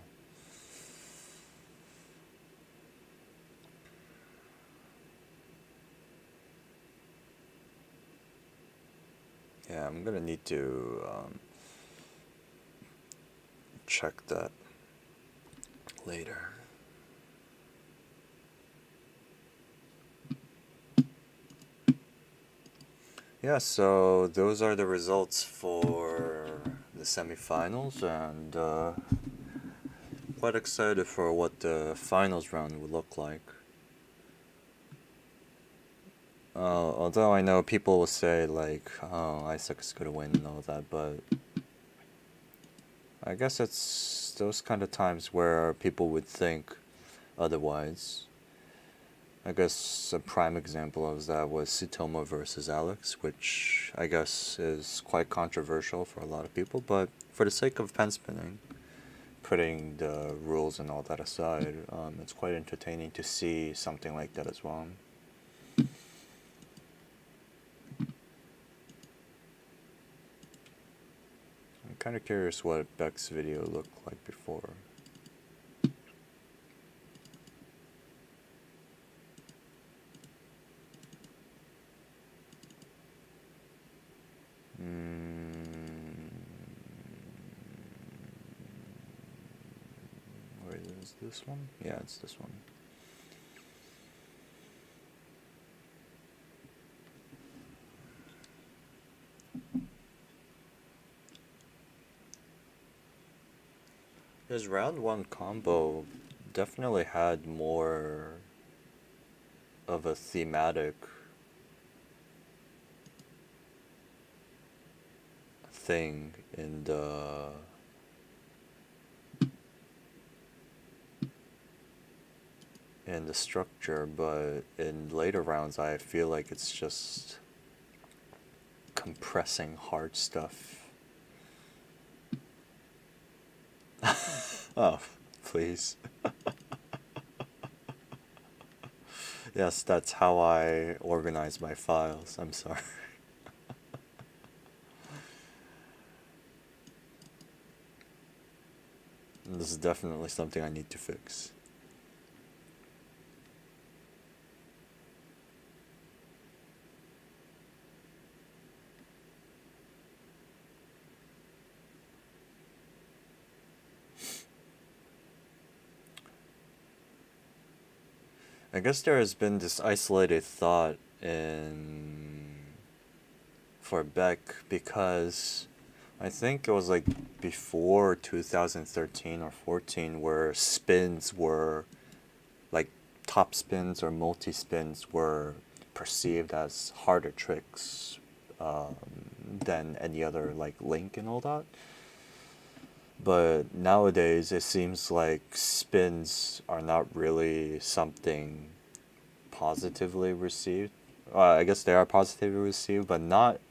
Yeah, I'm gonna need to check that later. Yeah, so those are the results for the semifinals, and quite excited for what the finals round would look like. Although I know people will say like, oh, Isaac is gonna win and all that, but I guess it's those kind of times where people would think otherwise. I guess a prime example of that was Sutomo versus Alex, which I guess is quite controversial for a lot of people, but for the sake of pen spinning, putting the rules and all that aside, it's quite entertaining to see something like that as well. I'm kind of curious what Beck's video looked like before. Wait, is this one? Yeah, it's this one. His round one combo definitely had more of a thematic thing in the structure, but in later rounds I feel like it's just compressing hard stuff. Oh, please. Yes, that's how I organize my files. I'm sorry. This is definitely something I need to fix. I guess there has been this isolated thought for Beck because I think it was like before 2013 or 14 where spins were like top spins or multi spins were perceived as harder tricks than any other like link and all that. But nowadays it seems like spins are not really something positively received. I guess they are positively received, but not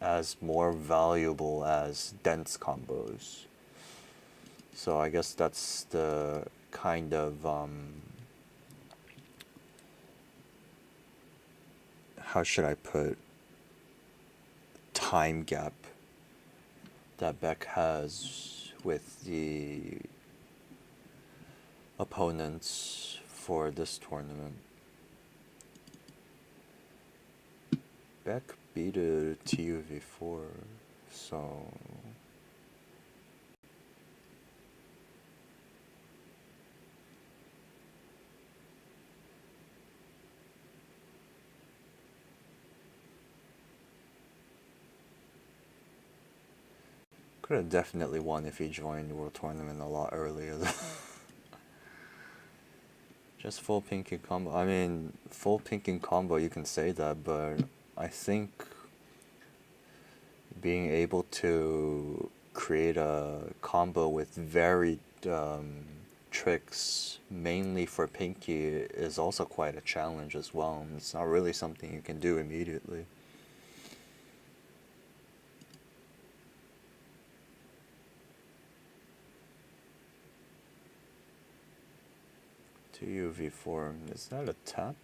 as more valuable as dense combos. So I guess that's the kind of how should I put time gap that Beck has with the opponents for this tournament. Beck beat a TUV4, so could have definitely won if he joined the World Tournament a lot earlier. Just full pinking combo. I mean, full pinking combo, you can say that, but I think being able to create a combo with varied tricks, mainly for pinky, is also quite a challenge as well. It's not really something you can do immediately. TUV4, is that a tap?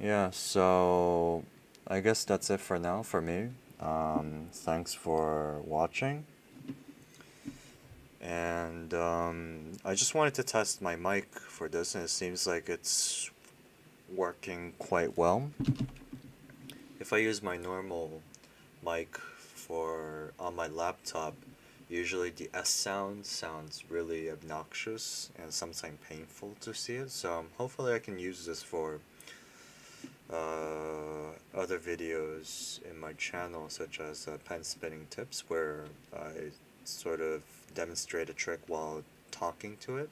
Yeah, so I guess that's it for now for me. Thanks for watching. And I just wanted to test my mic for this, and it seems like it's working quite well. If I use my normal mic on my laptop, usually the S sounds really obnoxious and sometimes painful to see it. So hopefully I can use this for other videos in my channel, such as pen spinning tips, where I sort of demonstrate a trick while talking to it.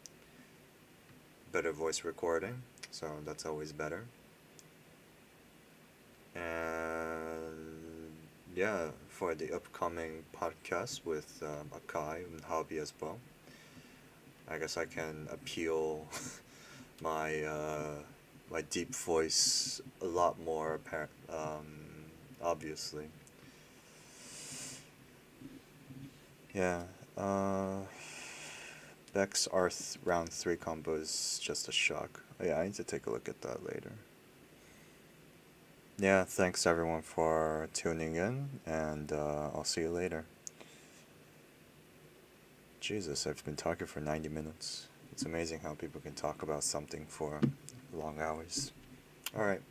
Better voice recording, so that's always better. And yeah, for the upcoming podcast with Akai and Hobby as well, I guess I can appeal my my deep voice a lot more apparent, obviously. Yeah. Beck's round 3 combo is just a shock. Oh, yeah, I need to take a look at that later. Yeah, thanks everyone for tuning in, and I'll see you later. Jesus, I've been talking for 90 minutes. It's amazing how people can talk about something for long hours. Alright.